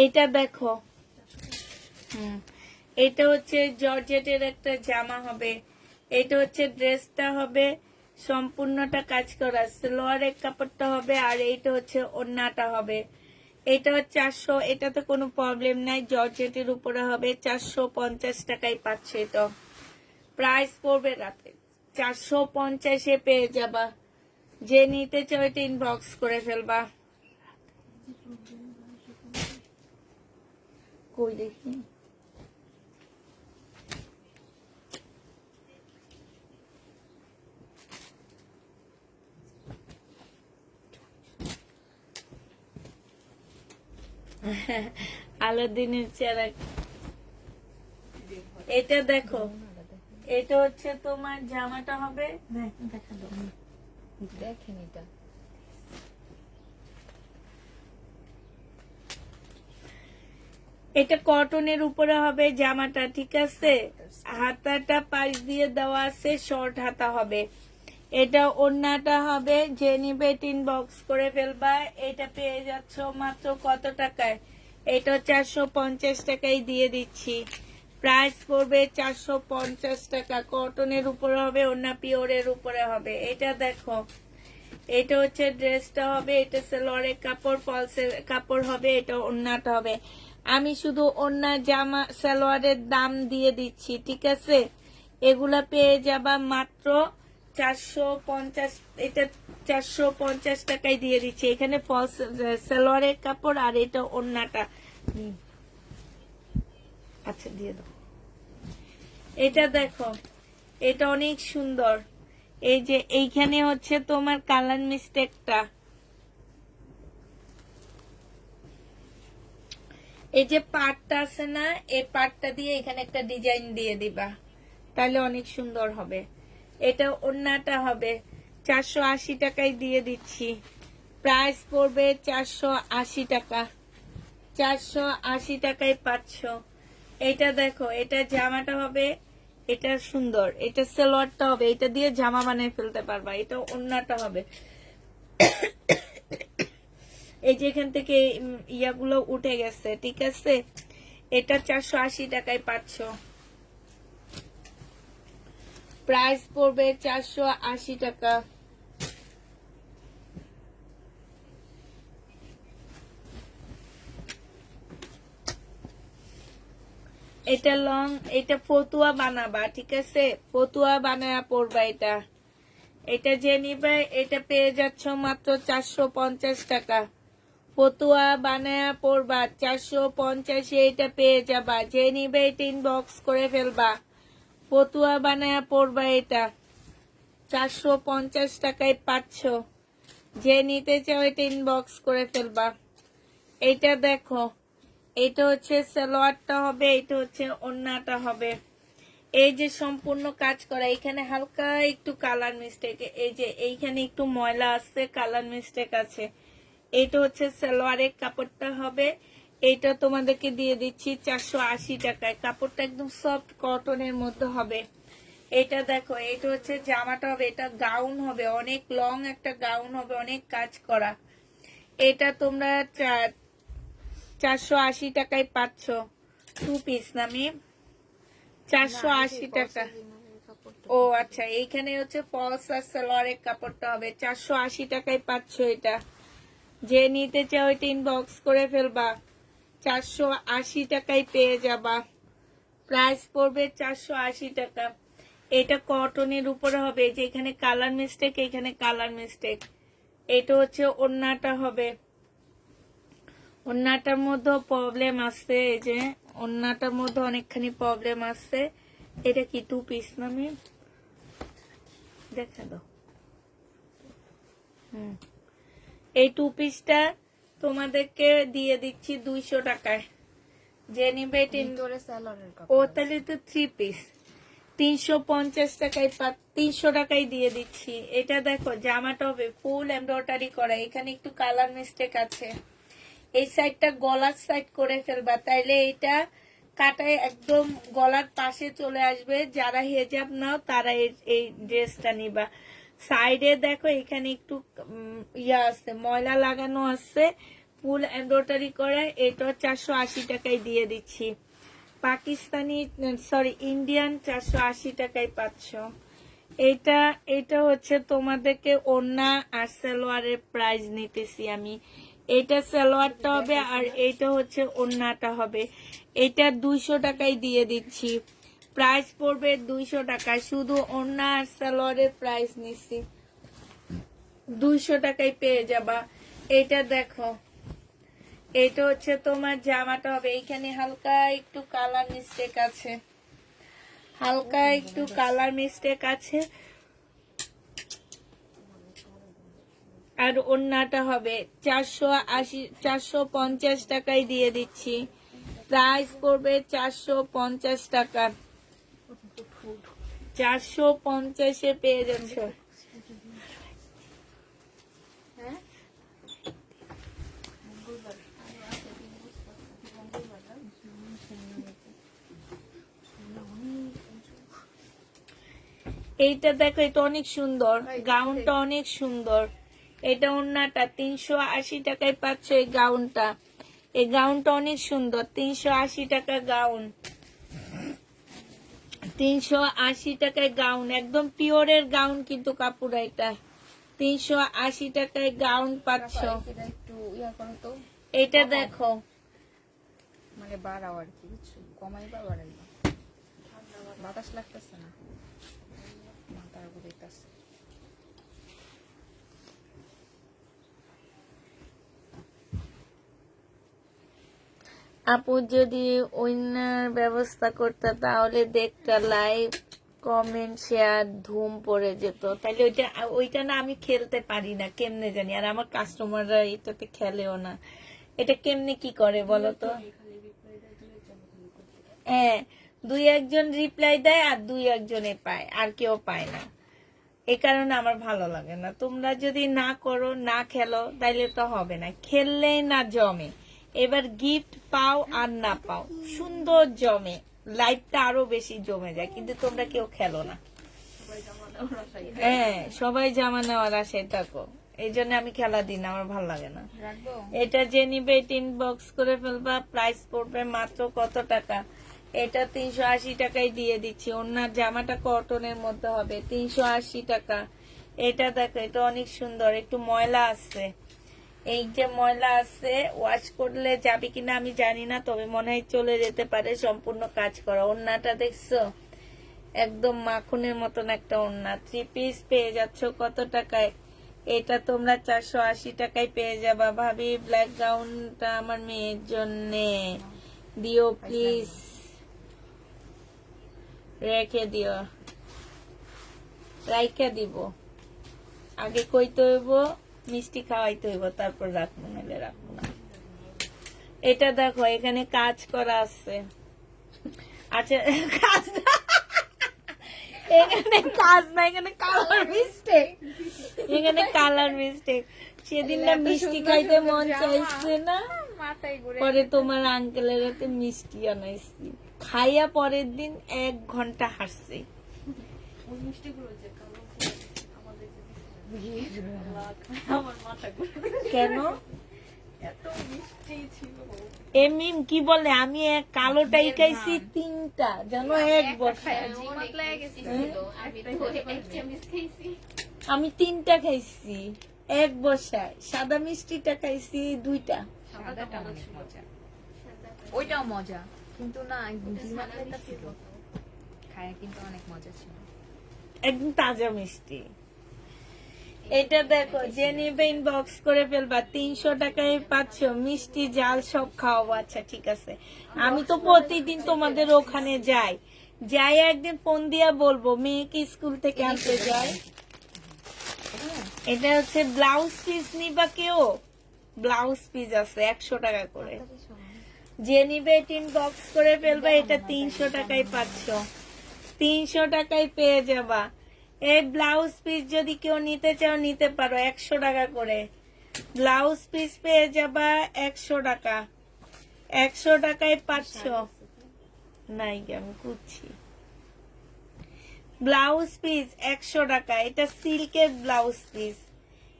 S1: এটা দেখো, এটা হচ্ছে জর্জেটের একটা জামা হবে। এটা হচ্ছে ড্রেসটা হবে সম্পূর্ণটা কাজ করা, সালোয়ারের কাপড়টা হবে আর এইটা হচ্ছে ওড়নাটা হবে। এটা 400, এটাতে কোনো প্রবলেম নাই, জর্জেটের উপরে হবে। 450 টাকায় পাচ্ছে। এটা প্রাইস পড়বে রাতে 450-এ পেয়ে যাবা। যে নিতে চাও এটা ইনবক্স করে ফেলবা। কই দেখি, আলাদিনের চেহারা। এটা দেখো, এটা হচ্ছে তোমার জামাটা হবে।
S2: দেখেন এটা
S1: এটা কটনের উপরে হবে জামাটা, ঠিক আছে? হাতাটা পাশ দিয়ে দেওয়া আছে, শর্ট হাতা হবে। এটা ওড়নাটা হবে। যে নিবে ইনবক্স করে ফেলবা। এটা পেয়ে যাচ্ছ মাত্র কত টাকায়? এটা 450 টাকায় দিয়ে দিচ্ছি। প্রাইস পড়বে 450 টাকা। কটনের উপরে হবে, ওড়না পিওরের উপরে হবে। এটা দেখো, এটা হচ্ছে ড্রেসটা হবে, এটা সালোয়ারের কাপড়, ফলসের কাপড় হবে, এটা ওড়নাটা হবে। আমি শুধু ওড়না জামা সালোয়ারের দাম দিয়ে দিচ্ছি, ঠিক আছে? এগুলা পেয়ে যাবা মাত্র 450, এটা 450 টাকায় দিয়ে দিচ্ছি। এখানে ফলস সালোয়ারের কাপড় আর এটা ওড়নাটা। আচ্ছা দিয়ে দাও। এটা দেখো, এটা অনেক সুন্দর। এই যে এইখানে হচ্ছে তোমার কালার মিস্টেকটা, এই যে পাটটা আছে না, এই পাটটা দিয়ে এখানে একটা ডিজাইন দিয়ে দিবা, তাহলে অনেক সুন্দর হবে। এটা ওড়নাটা হবে 480 টাকায় দিয়ে দিচ্ছি। প্রাইস পড়বে 480 টাকা। 480 টাকায় পাচ্ছ। এটা দেখো, এটা জামাটা হবে, এটা সুন্দর, এটা সালোয়ারটা হবে, এটা দিয়ে জামা বানিয়ে ফেলতে পারবা। এটা ওড়নাটা হবে, এই যে এখান থেকে ইয়াগুলো উঠে গেছে, ঠিক আছে। এটা 480 টাকায় পাচ্ছ। প্রাইস পড়বে 480 টাকা। এটা লং, এটা ফতুয়া বানাবা, ঠিক আছে, ফতুয়া বানায়া পড়বা। এটা এটা যে নিবে এটা পেয়ে যাচ্ছ মাত্র 450 টাকা। ফতুয়া বানায়া পড়বা 450, এটা পেয়ে যাবা। যে নিবে এটা ইনবক্স করে ফেলবা। ফতুয়া বানায়া পড়বা, এটা 450 টাকায় পাচ্ছ। যে নিতে চাও এটা ইনবক্স করে ফেলবা। এইটা দেখো, এটা হচ্ছে সালোয়ারটা হবে, এটা হচ্ছে ওড়নাটা হবে। এই যে সম্পূর্ণ কাজ করা, এখানে হালকা একটু কালার মিস্টেক, এই যে এইখানে একটু ময়লা আছে, কালার মিস্টেক আছে। এটা হচ্ছে সালোয়ারের কাপড়টা হবে। এটা তোমাদেরকে দিয়ে দিচ্ছি 480 টাকায়। কাপড়টা একদম সফট কটনের মধ্যে হবে। এটা দেখো, এটা হচ্ছে জামাটা হবে, এটা গাউন হবে, অনেক লং একটা গাউন হবে, অনেক কাজ করা। এটা তোমরা 480 টাকায় পাচ্ছ। 2 পিস নামি 480 টাকা। ও আচ্ছা, এইখানে হচ্ছে ফলস আর সালোয়ারের কাপড়টা হবে, 480 টাকায় পাচ্ছ। এটা যে নিতে চাও এটা ইনবক্স করে ফেলবা। 480 টাকায় পেয়ে যাবা। প্রাইস পড়বে 480 টাকা। এটা কটনের উপরে হবে, যে এখানে কালার মিস্টেক, এখানে কালার মিস্টেক। এটা হচ্ছে ওড়নাটা হবে। ওড়নাটার মধ্যে প্রবলেম আছে, এই যে ওড়নাটার মধ্যে অনেকখানি প্রবলেম আছে। এটা কি 2 পিস নামি দেখা দাও। এই 2 পিসটা তোমাদেরকে দিয়ে দিচ্ছি 200 টাকায়। যে নিবে ও তাহলে তো 3 পিস 350 টাকায় 300 টাকায় দিয়ে দিচ্ছি। এটা দেখো, জামাটা হবে ফুল এমব্রয়ডারি করা, এখানে একটু কালার মিস্টেক আছে। এই সাইডটা গলার সাইড করে ফেলবা, তাইলে এটা কাটায় একদম গলার পাশে চলে আসবে। যারা হেজাব নাও তারা এই ড্রেসটা নিবা। সাইডে দেখো, এখানে একটু ইয়া আছে, ময়লা লাগানো আছে, ফুল এমব্রয়ডারি করা। এটা 480 টাকায় দিয়ে দিচ্ছি। পাকিস্তানি সরি ইন্ডিয়ান 480 টাকায় পাচ্ছ। এটা হচ্ছে তোমাদেরকে ওড়না আর সালোয়ারের প্রাইস নিতেছি আমি। এটা সালোয়ারটা হবে আর এইটা হচ্ছে ওড়নাটা হবে। এটা 200 টাকায় দিয়ে দিচ্ছি। প্রাইস পড়বে 200 টাকা। শুধু ওড়না আর সালোয়ারের প্রাইস নিচ্ছি, 200 টাকায় পেয়ে যাবা। এটা দেখো, এটা হচ্ছে তোমার জামাটা হবে, এইখানে হালকা একটু কালার মিস্টেক আছে, হালকা একটু কালার মিস্টেক আছে। আর ওড়নাটা হবে 450 টাকায় দিয়ে দিচ্ছি। প্রাইস পড়বে 450 টাকা। 450-এ পেয়ে যাচ্ছ। এইটা দেখো, এটা অনেক সুন্দর, গাউনটা অনেক সুন্দর। এটা ওড়নাটা 380 টাকায় পাচ্ছ। এই গাউনটা, এই গাউনটা অনেক সুন্দর, 380 টাকা গাউন, 380 টাকায় গাউন, একদম পিওরের গাউন কিন্তু কাপড়। এটা 380 টাকায় গাউন পাচ্ছ। এটা দেখো,
S2: মানে বাড়াও আর কি, বুঝছো, কমাই বা বাড়াই, বাতাস লাগতেছে না। মাথার উপর দিতেছে।
S1: আপু যদি ওইনার ব্যবস্থা করতে তাহলে দেখটা লাইভ কমেন্ট শেয়ার ধুম পড়ে যেত। তাইলে ওইটা না আমি খেলতে পারি না, কেমনে জানি। আর আমার কাস্টমাররা এটাতে খেলেও না। এটা কেমনে কি করে বলো তো? হ্যাঁ, 2-1 জন রিপ্লাই দেয় আর 2-1 জনে পায়, আর কেউ পায় না। এই কারণে আমার ভালো লাগে না। তোমরা যদি না করো, না খেলো, তাইলে তো হবে না। খেললেই না জমে। এবার গিফট পাও আর না পাও, সুন্দর জমে, লাইফটা আরো বেশি জমে যায়। কিন্তু তোমরা কেউ খেলো না। হ্যাঁ, সবাই জামা নেওয়ার আশায় থাকো। এই জন্য আমি খেলা দিই না, আমার ভালো লাগে না।
S2: রাখবো?
S1: এটা যে নিবে ইনবক্স করে ফেলবা। প্রাইস পড়বে মাত্র কত টাকা? এটা 380 টাকায় দিয়ে দিচ্ছি। ওনার জামাটা কটনের মধ্যে হবে, 380 টাকা। এটা দেখো, এটা অনেক সুন্দর। একটু ময়লা আছে, এই যে ময়লা আছে, ওয়াশ করলে যাবে কিনা আমি জানি না, তবে মনে হয় চলে যেতে পারে। সম্পূর্ণ কাজ করা। ওড়নাটা দেখছো, একদম মাখনের মতন একটা ওড়না। 3 পিস পেয়ে যাচ্ছ কত টাকায়? এটা তোমরা 480 টাকায় পেয়ে যাবা। ভাবি, ব্ল্যাক গাউনটা আমার মেয়ের জন্য দিও প্লিজ, রেখে দিও। রাইখা দিব, আগে কইতে হইব, মিষ্টি খাওয়াইতে হইব, তারপর রাখবো, নাহলে রাখবো না। এটা দেখো, এখানে কাজ করা আছে। আচ্ছা, কাজ এখানে কাজ না, এখানে কালার মিস্টেক, এখানে কালার মিস্টেক। সেদিন না মিষ্টি খাইতে মন চাইছে না,
S2: মাথায় ঘুরে
S1: পরে তোমার আঙ্কেলের হাতে মিষ্টি আনাইছি। খাইয়া পরের দিন 1 ঘন্টা হাসছে।
S2: আমার মাথা ঘুরে।
S1: কেন?
S2: এত মিষ্টি ছিল।
S1: এমনি কি বলে, আমি এক কালোটাই খাইছি 3টা, জানো, 1 বছর। আমি 3টা খাইছি 1 বসায়। সাদা মিষ্টিটা খাইছি 2টা।
S2: সাদাটা অনেক মজা। ওইটাও মজা, কিন্তু না জিমাটা ছিল খায়, কিন্তু অনেক মজা ছিল।
S1: একদম তাজা মিষ্টি। এটা দেখো, যে নিবে ইনবক্স করে ফেলবা। 300 টাকায় পাচ্ছ মিষ্টি, জাল সব খাওয়াবো। আচ্ছা ঠিক আছে, আমি তো প্রতিদিন তোমাদের ওখানে যাই। যাই একদিন ফোন দিয়া বলবো, মেয়েকে স্কুল থেকে আনতে যাই। এটা হচ্ছে ব্লাউজ পিস, নিবা কেউ? ব্লাউজ পিস আছে 100 টাকা করে। যে নিবে ইনবক্স করে ফেলবা। এটা 300 টাকায় পাচ্ছ, 300 টাকায় পেয়ে যাবা। এই ব্লাউজ পিস যদি কেউ নিতে চাও নিতে পারো, 100 টাকা করে ব্লাউজ পিস পেয়ে যাবা। 100 টাকা, 100 টাকায় পাচ্ছ। নাই, আমি খুঁজছি। ব্লাউজ পিস 100 টাকা। এটা সিল্কের ব্লাউজ পিস,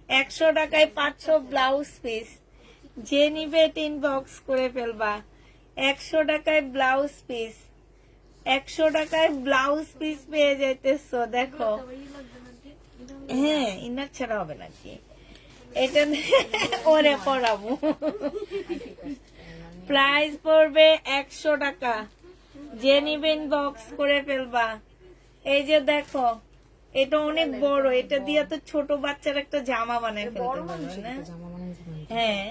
S1: 100 টাকায় পাচ্ছ ব্লাউজ পিস। যে নিবে ইনবক্স করে ফেলবা। 100 টাকায় ব্লাউজ পিস, 100 টাকায় ব্লাউজ পিস পেয়ে যাইতেছো। দেখো, হ্যাঁ, ইনার ছাড়া হবে নাকি? এটা ওরে পরাবো। প্রাইস পড়বে 100 টাকা। যে নিবে ইনবক্স করে ফেলবা। এই যে দেখো, এটা অনেক বড়। এটা দিয়ে তো ছোট বাচ্চার একটা জামা বানায় ফেলতে পারবে না? হ্যাঁ,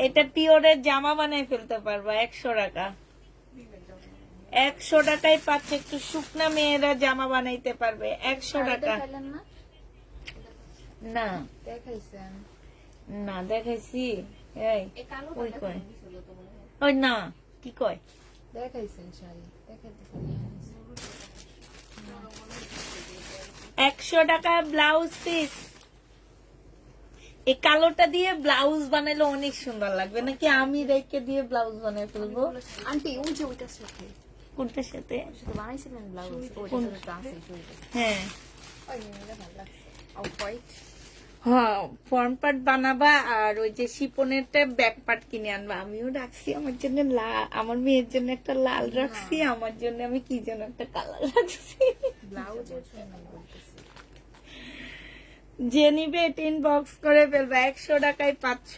S1: এটা পিওরের জামা বানায় ফেলতে পারবা। 100 টাকা, 100 টাকায় পাচ্ছে। একটু শুকনা মেয়েরা জামা বানাইতে পারবে। 100 টাকা। না
S2: দেখাইছেন?
S1: না দেখাইছি। এই ওই কয়, ওই না, কি কয়?
S2: দেখাইছেন শাড়ি? দেখাইতেছেন?
S1: 100 টাকা ব্লাউজ পিস। এই কালোটা দিয়ে ব্লাউজ বানাইলে অনেক সুন্দর লাগবে নাকি? আমি রেখে দিয়ে ব্লাউজ বানাই ফেলবো।
S2: আন্টি ওই যে ওইটার সাথে
S1: কোনটার সাথে?
S2: শুধু বানাইছিলেন ব্লাউজ? ওইটা আছে শরীরে।
S1: হ্যাঁ,
S2: ওই এটা ভালো লাগছে। Off white.
S1: হ্যাঁ, ফ্রন্ট পার্ট বানাবা আর ওই যে শিপনেরটা ব্যাক পার্ট কিনে আনবা। আমিও রাখছি আমার জন্য লাল, আমার মেয়ের জন্য একটা লাল রাখছি, আমার জন্য আমি কি যেন একটা কালার রাখছি।
S2: ব্লাউজের জন্য বলতেছি।
S1: যে নিবে ইনবক্স করে ফেলবা। 100 টাকায় পাচ্ছ।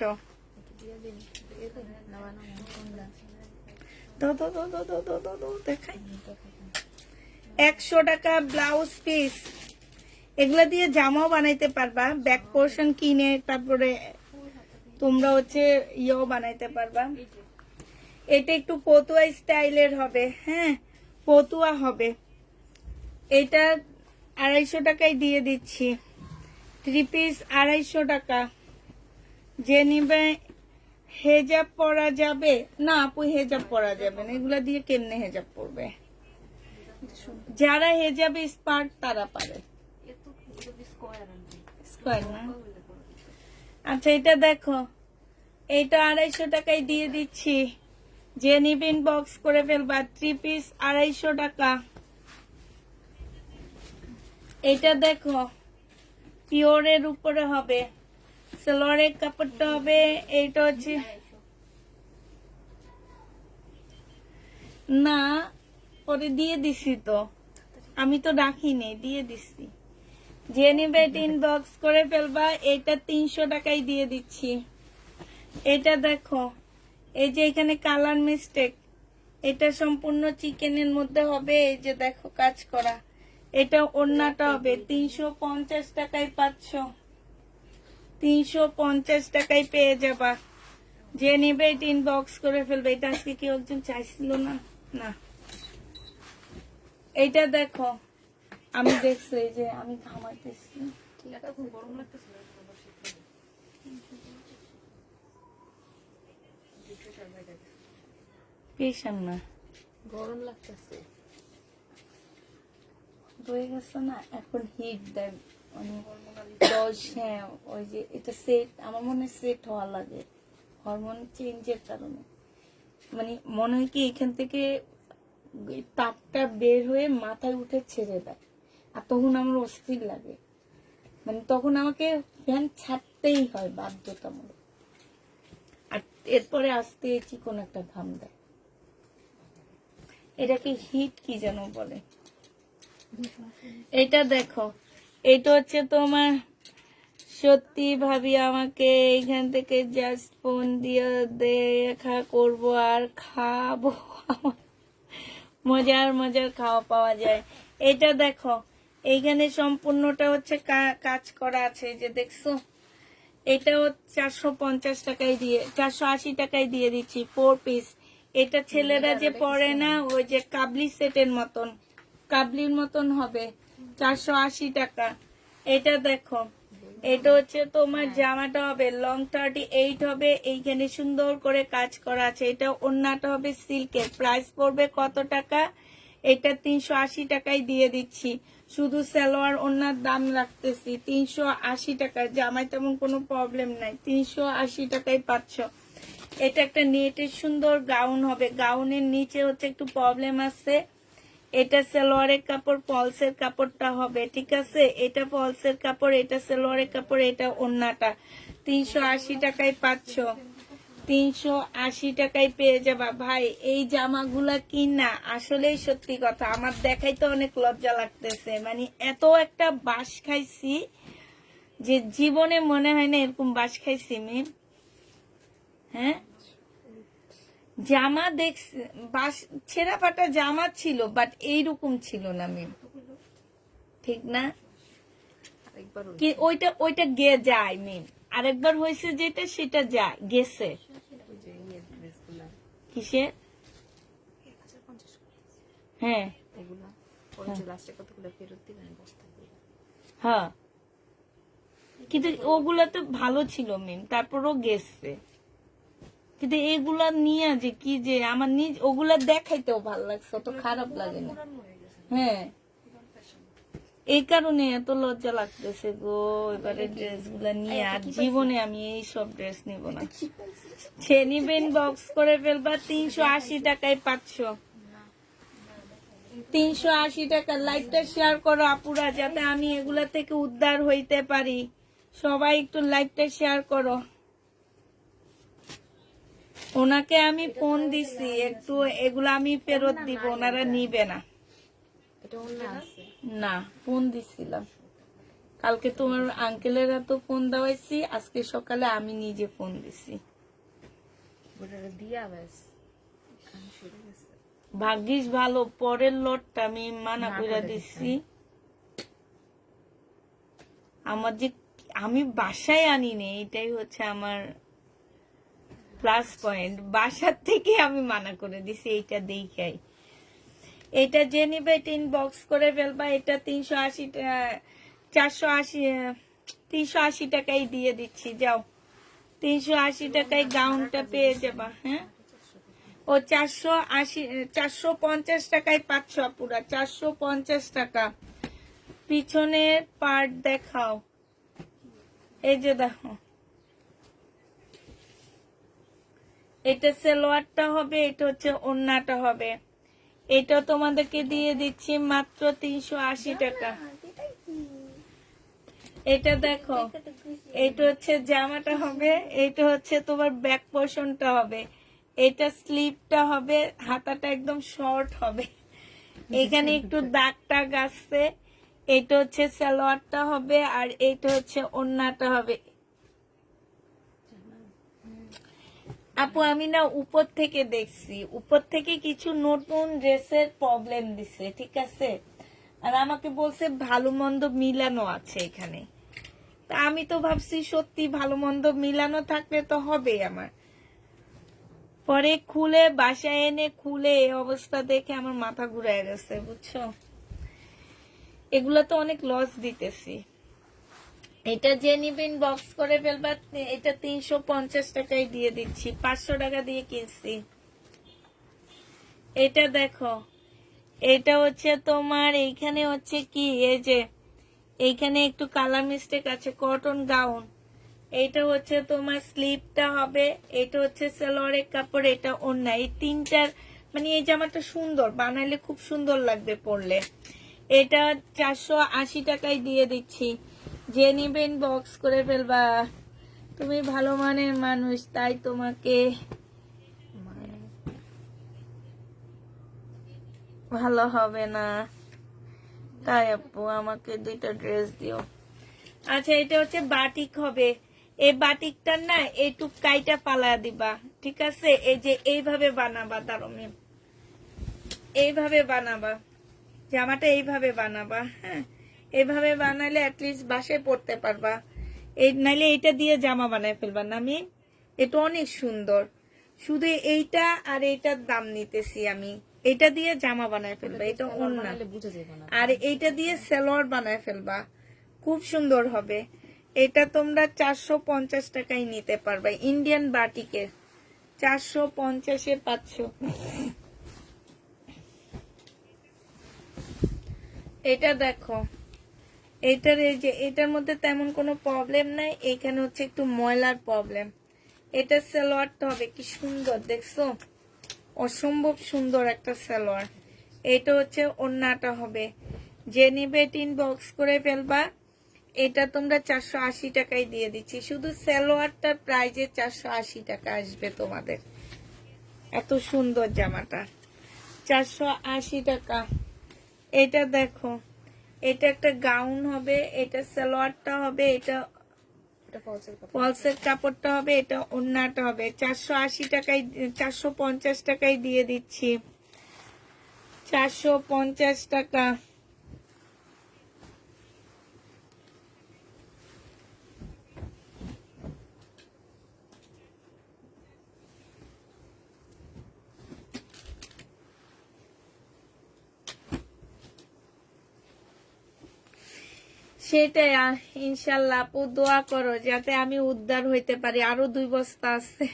S2: দিয়ে দিন, দিয়ে দিন। না বানাবো কোনটা?
S1: দেখাই। 100 টাকা ব্লাউজ পিস, এগুলা দিয়ে জামাও বানাইতে পারবা, ব্যাক পোর্শন কিনে তারপরে তোমরা হচ্ছে ইয়েও বানাইতে পারবা। এটা একটু পতুয়া স্টাইলের হবে, হ্যাঁ পতুয়া হবে। এটা 250 টাকায় দিয়ে দিচ্ছি, 3 পিস 250 টাকা। যে নিবে হেজাব পরা যাবে না আপু, হেজাব পরা যাবে না, এগুলা দিয়ে কেমনে হেজাব পরবে? যারা হেজাবে স্পার্ট তারা পারে। স্কয়ার না? আচ্ছা এটা দেখো, এইটা 250 টাকায় দিয়ে দিচ্ছি, যে নিবেন বক্স করে ফেলবা। 3 পিস 250 টাকা। এটা দেখো পিওরের উপরে হবে, সালোয়ারের কাপড়টা হবে, এইটা হচ্ছে না পরে দিয়ে দিছি তো, আমি তো রাখিনি, দিয়ে দিছি। যে নিবে 3 বক্স করে ফেলবা। এটা 300 টাকায় দিয়ে দিচ্ছি। এটা দেখো, এই যে এখানে কালার মিস্টেক, এটা সম্পূর্ণ চিকেনের মধ্যে হবে, এই যে দেখো কাজ করা। এটা ওড়নাটা হবে 350 টাকায় পাচ্ছ, 350 টাকায় পেয়ে যাবা। যে নিবে 3 বক্স করে ফেলবে। এটা আজকে কেউ একজন চাইছিল না, না এইটা দেখো, আমি দেখছি, এই যে আমি ঘামাইতেছি,
S2: গরম লাগতেছে
S1: পেশান না,
S2: গরম লাগতেছে
S1: রয়ে গেছে না, এখন হিট দেন অনেক 10। হ্যাঁ ওই যে এটা সেট, আমার মনে সেট হওয়া লাগে হরমোন চেঞ্জের কারণে। মানে মনে হয় কি এখান থেকে তাপটা বের হয়ে মাথায় উঠে ছেড়ে দেয়, আর তখন আমার অস্থির লাগে, মানে তখন আমাকে ফ্যান ছাড়তেই হয় বাধ্যতামূলক। আর এরপরে আসতে চিকন একটা ঘাম দেয়, এটাকে হিট কি যেন বলে। এটা দেখো, এটা হচ্ছে তোমার, সত্যি ভাবি আমাকে এখান থেকে জাস্ট ফোন দিয়ে দেখা করব আর খাবো, মজার মজার খাওয়া পাওয়া যায়। এটা দেখো, এইখানে সম্পূর্ণটা হচ্ছে কাজ করা আছে, যে দেখছো। এটাও 450 টাকায় দিয়ে, 480 টাকায় দিয়ে দিচ্ছি, 4 পিস। এটা ছেলেরা যে পরে না, ওই যে কাবলি সেটের মতন, কাবলির মতন হবে, 480 টাকা। এটা দেখো, এটা হচ্ছে তোমার জামাটা হবে লং 38 হবে, এইখানে সুন্দর করে কাজ করা আছে। এটা ওড়নাটা হবে সিল্কের, প্রাইস পড়বে কত টাকা? এটা 380 টাকায় দিয়ে দিচ্ছি। শুধু সালোয়ার ওড়নার দাম রাখতেছি 380 টাকা, জামায় তেমন কোনো প্রবলেম নাই, 380 টাকায় পাচ্ছ। এটা একটা নেটের সুন্দর গাউন হবে, গাউনের নিচে হচ্ছে একটু প্রবলেম আছে। এটা সালোয়ারের কাপড়, ফলসের কাপড়টা হবে, ঠিক আছে। এটা ফলসের কাপড়, এটা সালোয়ারের কাপড়, এটা ওড়নাটা। 380 টাকায় পাচ্ছ, 380 টাকায় পেয়ে যাবা। ভাই এই জামাগুলা কিনা আসলেই সত্যি কথা, আমার দেখাইতে অনেক লজ্জা লাগতেছে, মানে এত একটা বাস খাইছি যে জীবনে মনে হয় না এরকম বাস খাইছি আমি। হ্যাঁ জামা দেখছি, বাস ছেঁড়া ফাটা জামা ছিল, বাট এইরকম ছিল না মিম, ঠিক না? কি ওইটা ওইটা গে যায় মিম, আরেকবার হয়েছে যেটা সেটা যায় গেছে। কিসে? হ্যাঁ হ্যাঁ, কিন্তু ওগুলা তো ভালো ছিল মিম, তারপরও গেছে। কিন্তু এগুলা নিয়ে যে কি যে আমার নিজ ওগুলা দেখাইতেও ভালো লাগছে, অত খারাপ লাগে না। হ্যাঁ এই কারণে এত লজ্জা লাগতেছে গো এবারে ড্রেস গুলা নিয়ে, আর জীবনে আমি এই সব ড্রেস নিব না। সে নিবেন বক্স করে ফেলবা, 380 টাকায় পাচ্ছ, 380 টাকা। লাইভটা শেয়ার করো আপুরা, যাতে আমি এগুলা থেকে উদ্ধার হইতে পারি। সবাই একটু লাইভটা শেয়ার করো। ওনাকে আমি ফোন দিছি, একটু এগুলো আমি ফেরত দিব, ওনারা নিবে না। না ফোন দিছিলাম কালকে, তোমার আঙ্কেলেরা তো ফোন দেওয়াইছি, আজকে সকালে আমি নিজে ফোন দিছি। ভাগ্যিস ভালো, পরের লটটা আমি মানা করে দিছি। আমার যে আমি বাসায় আনি নে, এটাই হচ্ছে আমার প্লাস পয়েন্ট। বাসার থেকে আমি মানা করে দিছি এইটা দেখাই। এটা যে নিবে এটা ইনবক্স করে ফেলবা। এটা 380 380 টাকায় দিয়ে দিচ্ছি। যাও, 380 টাকায় গাউনটা পেয়ে যাবা। হ্যাঁ, ও 450 টাকায় পাচ্ছ পুরা, 450 টাকা। পিছনের পার্ট দেখাও, এই যে দেখো, এটা সালোয়ারটা হবে, এটা হচ্ছে ওড়নাটা হবে। এটা তোমাদেরকে দিয়ে দিচ্ছি মাত্র 380 টাকা। এটা দেখো, এটা হচ্ছে জামাটা হবে, এটা হচ্ছে তোমার ব্যাক পোর্শনটা হবে, এটা স্লিভটা হবে, হাতাটা একদম শর্ট হবে, এখানে একটু দাগ টাগ আসছে। এটা হচ্ছে সালোয়ারটা হবে, আর এটা হচ্ছে ওড়নাটা হবে। আপু আমি না উপর থেকে দেখছি, উপর থেকে কিছু নতুন ড্রেসের প্রবলেম দিছে, ঠিক আছে, আর আমাকে বলছে ভালো মন্দ মিলানো আছে এখানে। তা আমি তো ভাবছি সত্যি ভালো মন্দ মিলানো থাকলে তো হবে আমার। পরে খুলে বাসায় এনে খুলে এই অবস্থা দেখে আমার মাথা ঘুরায় গেছে, বুঝছো। এগুলা তো অনেক লস দিতেছি। এটা যে নিবেন বক্স করে ফেলবা। এটা 350 টাকায় দিয়ে দিচ্ছি, 500 টাকা দিয়ে কিনছি। এটা দেখো, এটা হচ্ছে তোমার এইখানে হচ্ছে কি, এই যে এইখানে একটু কালার মিস্টেক আছে, কটন গাউন। এটা হচ্ছে তোমার স্লিভটা হবে, এটা হচ্ছে সালোয়ারের কাপড়, এটা ওড়না। এই তিনটার মানে এই জামাটা সুন্দর বানাইলে খুব সুন্দর লাগবে পরলে। এটা 480 টাকায় দিয়ে দিচ্ছি। যে নিবেন বক্স করে ফেলবা। তুমি ভালো মানের মানুষ, তাই তোমাকে ভালো হবে না, তাই আপু আমাকে 2টা ড্রেস দিও। আচ্ছা, এটা হচ্ছে বাটিক হবে। এই বাটিকটার না একটু কাইটা পালা দিবা, ঠিক আছে। এই যে এইভাবে বানাবা, দাঁড়াও, এইভাবে বানাবা জামাটা, এইভাবে বানাবা। হ্যাঁ, এইভাবে বানালে অ্যাটলিস্ট বাসায় পড়তে পারবা। এই নাইলে এইটা দিয়ে জামা বানায় ফেলবা না। আমি এটা অনেক সুন্দর, শুধু এইটা আর এইটার দাম নিতেছি আমি। এটা দিয়ে জামা বানায় ফেলবা, এটা ওড়না, আর এইটা দিয়ে সালোয়ার বানায় ফেলবা, খুব সুন্দর হবে। এটা তোমরা 450 টাকায় নিতে পারবা, ইন্ডিয়ান বাটিকের 450-এ পাচ্ছ। এটা দেখো, এটার এই যে এটার মধ্যে তেমন কোনো প্রবলেম নাই, এখানে হচ্ছে একটু ময়লার প্রবলেম। এটা সালোয়ারটা হবে কি সুন্দর, দেখছো, অসম্ভব সুন্দর একটা সালোয়ার। এটা হচ্ছে ওড়নাটা হবে। যে নিবে ইনবক্স করে ফেলবা। এটা তোমরা 480 টাকায় দিয়ে দিচ্ছি, শুধু সালোয়ারটার প্রাইজে 480 টাকা আসবে তোমাদের। এত সুন্দর জামাটা 480 টাকা। এটা দেখো, এটা একটা গাউন হবে, এটা সালোয়ারটা হবে, এটা ফলসের কাপড়টা হবে, এটা ওড়নাটা হবে। 480 টাকায় 450 টাকায় দিয়ে দিচ্ছি, 450 টাকা। সেটাই, ইনশাল্লাহ আপু দোয়া করো যাতে আমি উদ্ধার হইতে পারি। আরো 2 বস্তা আছে,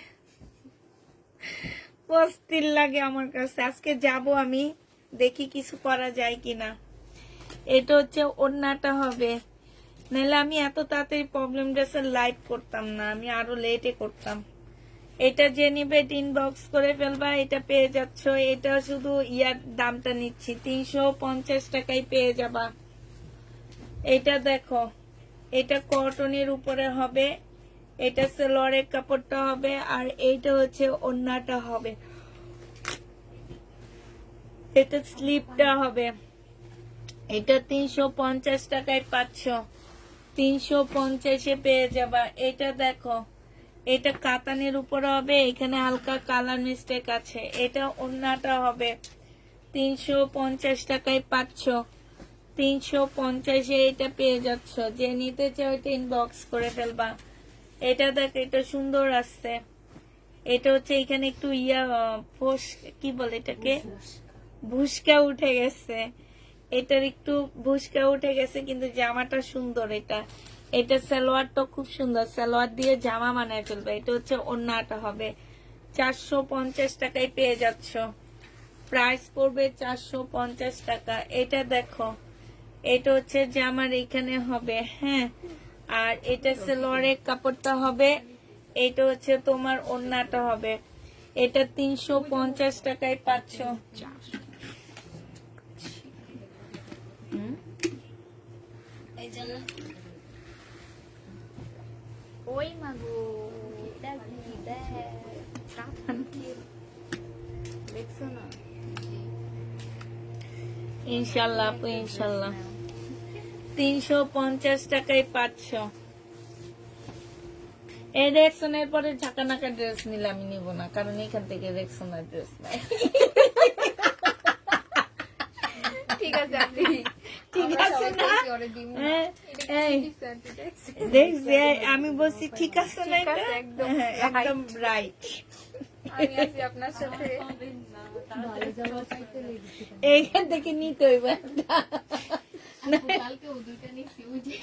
S1: অস্থির লাগে আমার কাছে। আজকে যাব আমি, দেখি কিছু করা যায় কিনা। এটা হচ্ছে ওড়নাটা হবে, নাহলে আমি এত তাড়াতাড়ি প্রবলেম ড্রেসের লাইভ করতাম না, আমি আরো লেটে করতাম। এটা যে নিবে ইনবক্স করে ফেলবা, এটা পেয়ে যাচ্ছ। এটা শুধু ইয়ার দামটা নিচ্ছি, 350 টাকায় পেয়ে যাবা। এটা দেখো, এটা কটনের উপরে হবে, এটা সালোয়ারের কাপড়টা হবে, আর এইটা হচ্ছে ওড়নাটা হবে, এটা স্লিপটা হবে। এটা 350 টাকায় পাচ্ছ, 350-এ পেয়ে যাবা। এটা দেখো, এটা কাতানের উপরে হবে, এখানে হালকা কালার মিস্টেক আছে। এটা ওড়নাটা হবে, 350 টাকায় পাচ্ছ। 350 এটা পেয়ে যাচ্ছ। যে নিতে চাও এটা ইনবক্স করে ফেলবা। এটা দেখ, এটা সুন্দর আসছে। এটা হচ্ছে এখানে একটু ফোস কি বলে এটাকে, ভুসকা উঠে গেছে। এটার একটু ভুসকা উঠে গেছে, কিন্তু জামাটা সুন্দর। এটা এটা সালোয়ারটা খুব সুন্দর, সালোয়ার দিয়ে জামা বানায় ফেলবে। এটা হচ্ছে ওড়নাটা হবে। 450 টাকায় পেয়ে যাচ্ছ। প্রাইস পড়বে 450 টাকা। এটা দেখো, এটা হচ্ছে জামার এখানে হবে, হ্যাঁ। আর এটা সালোয়ারের কাপড়টা হবে। এটা হচ্ছে তোমার ওড়নাটা হবে। এটা 350 টাকায় পাচ্ছ। এই জন্য
S2: ওই মাগো দেখছো না?
S1: ইনশাল্লাহ আপু, ইনশাল্লাহ 350 টাকায় পাচ্ছ। এই রেক্সনের পরে ঝাঁকানাকা ড্রেস নিলে আমি নিব না, কারণ এখান থেকে রেক্সনের ড্রেস নাই।
S2: ঠিক আছে আপনি,
S1: ঠিক
S2: আমরা
S1: আছে
S2: সবাই
S1: না?
S2: বলছি ওরে দিমু না।
S1: হ্যাঁ,
S2: এটা
S1: এই,
S2: কি দিছে আন্টি দেখছে?
S1: দেখছি, আমি বলছি ঠিক আছে না?
S2: ঠিক আছে,
S1: এটা
S2: একদম
S1: হ্যাঁ, একদম রাইট।
S2: আমি আছি আপনার সাথে।
S1: এইখান থেকে নিতে হইব একটা।
S2: কালকে ও দুইটা নিছি, ওই যে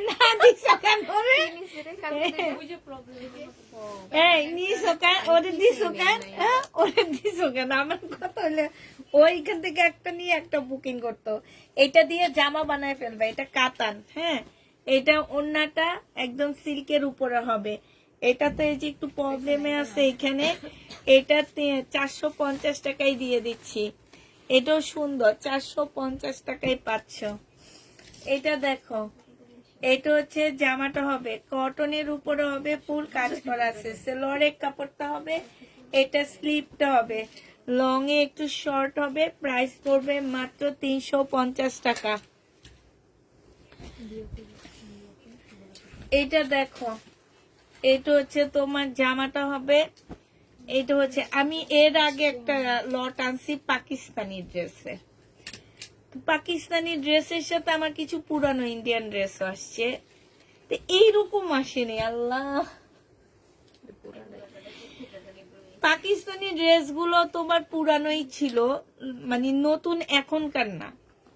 S1: না দিছো কেন ওরে?
S2: নিছি রে, কালকে ওই যে প্রবলেম।
S1: এই নিছো কেন ওরে? দিছো কেন? হ্যাঁ, ওরে দিছো কেন? আমার কথা হলে ওইখান থেকে একটা নিয়ে একটা বুকিং করতো। এটা দিয়ে জামা বানায় ফেলবে। এটা কাতান, হ্যাঁ। এটা ওড়নাটা একদম সিল্কের উপরে হবে। এটা তো এই যে একটু প্রবলেমে আছে এখানে। এটা 450 টাকায় দিয়ে দিচ্ছি। এটাও সুন্দর, 450 টাকায় পাচ্ছ। এটা দেখো, এটা হচ্ছে জামাটা হবে কটনের উপরে হবে, ফুল কাজ করা আছে। সালোয়ারের কাপড়টা হবে, এটা স্লিপটা হবে লং এ একটু শর্ট হবে। প্রাইস পড়বে মাত্র 350 টাকা। এটা দেখো, এটা হচ্ছে তোমার জামাটা হবে। এটা হচ্ছে, আমি এর আগে একটা লট আনছি পাকিস্তানি ড্রেসে। পাকিস্তানি ড্রেসের সাথে আমার কিছু পুরানো ইন্ডিয়ান ড্রেস আসছে, তো এইরকম আসেনি। আল্লাহ, পাকিস্তানি ড্রেসগুলো তোমার পুরানোই ছিল, মানে নতুন এখনকার না।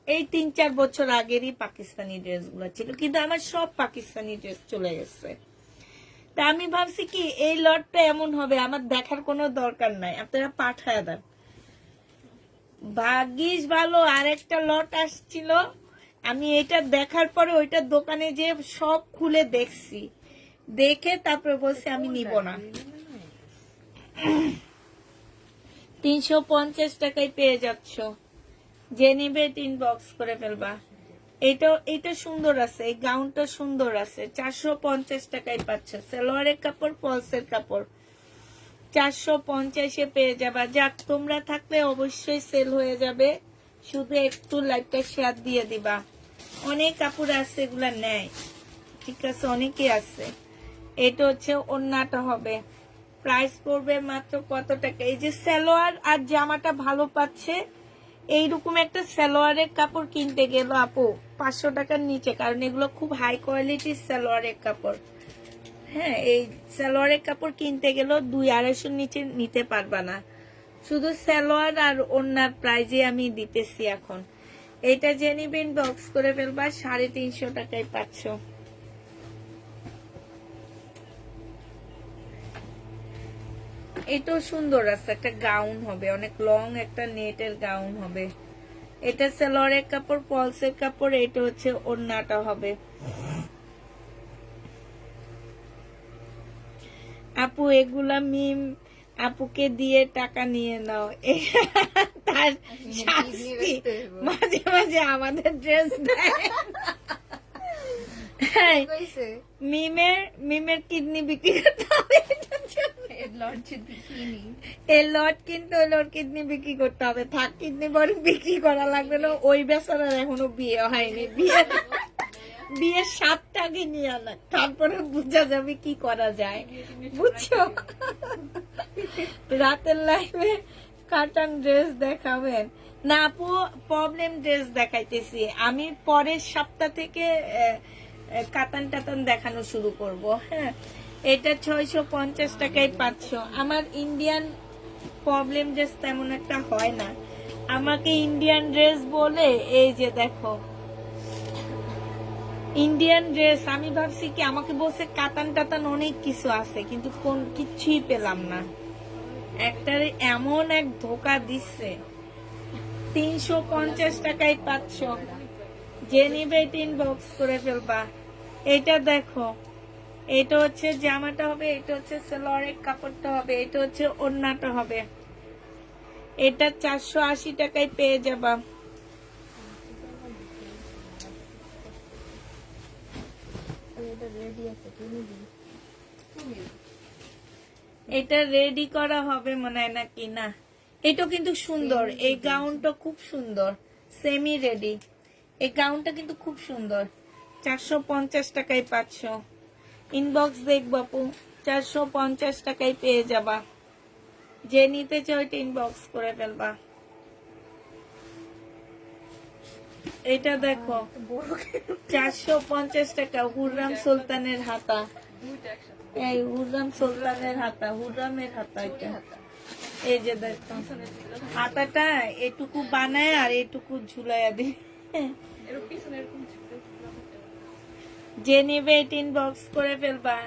S1: এই 3-4 বছর আগেরই পাকিস্তানি ড্রেসগুলো ছিল, কিন্তু আমার সব পাকিস্তানি ড্রেস চলে গেছে। তা আমি ভাবছি কি এই লটটা এমন হবে, আমার দেখার কোনো দরকার নাই, আপনারা পাঠায় দেন। ভাগ্যিস ভালো আরেকটা লট আসছিল, আমি এটা দেখার পরে ওইটার দোকানে যে সব খুলে দেখছি, দেখে তারপরে বলছি আমি নিব না। 350 টাকায় পেয়ে যাচ্ছ। যে নিবে ইনবক্স করে ফেলবা। এটা সুন্দর আছে, এই গাউনটা সুন্দর আছে। 450 টাকায় পাচ্ছ। সালোয়ারের কাপড়, ফলসের কাপড় 450-এ পেয়ে যাবা। যাক, তোমরা থাকলে অবশ্যই সেল হয়ে যাবে, শুধু একটু লাইভটা শেয়ার দিয়ে দিবা। অনেক কাপড় আছে, এগুলা নেয়, ঠিক আছে, অনেকে আছে। এটা হচ্ছে ওড়নাটা হবে। প্রাইস পড়বে মাত্র কত টাকা? এই যে সালোয়ার আর জামাটা ভালো পাচ্ছে, এইরকম একটা সালোয়ারের কাপড় কিনতে গেল আপু 500 টাকার নিচে, কারণ এগুলো খুব হাই কোয়ালিটির সালোয়ারের কাপড়। হ্যাঁ, এই সালোয়ারের কাপড় কিনতে গেলেও 200-250 নিচে নিতে পারবা না। শুধু সালোয়ার আর ওড়নার প্রাইজে আমি দিতেছি এখন। এটা যে নিবেন বক্স করে ফেলবা, 350 টাকায় পাচ্ছ। এটাও সুন্দর আছে, একটা গাউন হবে, অনেক লং একটা নেটের গাউন হবে। এটা সালোয়ারের কাপড়, ফলসের কাপড়। এটা হচ্ছে ওড়নাটা হবে। আপু এগুলা মিম আপুকে দিয়ে টাকা নিয়ে নাও, তার শাস্তি। মাঝে মাঝে আমাদের ড্রেস দেয়। মিমের কিডনি বিক্রি করতে হবে, এই লট কিনতে হলে ওর কিডনি বিক্রি করতে হবে। থাক, কিডনি বরং বিক্রি করা লাগবে না। ওই বেচারার এখনো বিয়ে হয়নি, বিয়ের 7টা আগে নিয়ে আনা, তারপরে বোঝা যাবে কি করা যায়, বুঝছো? রাতের লাইফে কাটান ড্রেস দেখাবেন, না আপু, প্রবলেম ড্রেস দেখাইতেছি আমি, পরের সপ্তাহ থেকে কাতান টাতান দেখানো শুরু করব। হ্যাঁ, এটা 650 টাকায় 500। আমার ইন্ডিয়ান প্রবলেম ড্রেস তেমন একটা হয় না, আমাকে ইন্ডিয়ান ড্রেস বলে। এই যে দেখো ইন্ডিয়ান ড্রেস, আমি ভাবছি কি আমাকে বলছে কাতান টাতান অনেক কিছু আছে, কিন্তু কোন কিছুই পেলাম না। একটারে এমন এক ধোকা দিচ্ছে। 350 টাকায় 500। যে নিবে এটা ইনবক্স করে ফেলবা। এটা দেখো, এটা হচ্ছে জামাটা হবে, এটা হচ্ছে সালোয়ারের কাপড়টা হবে, এটা হচ্ছে ওড়নাটা হবে। এটা 480 টাকায় পেয়ে যাবা। এটা রেডি করা হবে মনে হয় নাকি না। এটা কিন্তু সুন্দর, এই গাউনটা খুব সুন্দর, সেমি রেডি। এই গাউনটা কিন্তু খুব সুন্দর। 450 টাকায় 500। ইনবক্স দেখ বাপু, 450 টাকায় পেয়ে যাবা। যে নিতে চাও এটা ইনবক্স করে ফেলবা। এটা দেখো 450 টাকা, হুররাম সুলতানের হাতা। এই হুররাম সুলতানের হাতা, হুররামের হাতা এটা। এই যে দেখো হাতাটা এটুকু বানায় আর এটুকু ঝুলাইয়া দি। যে নেবে এটা ইনবক্স করে ফেলবা।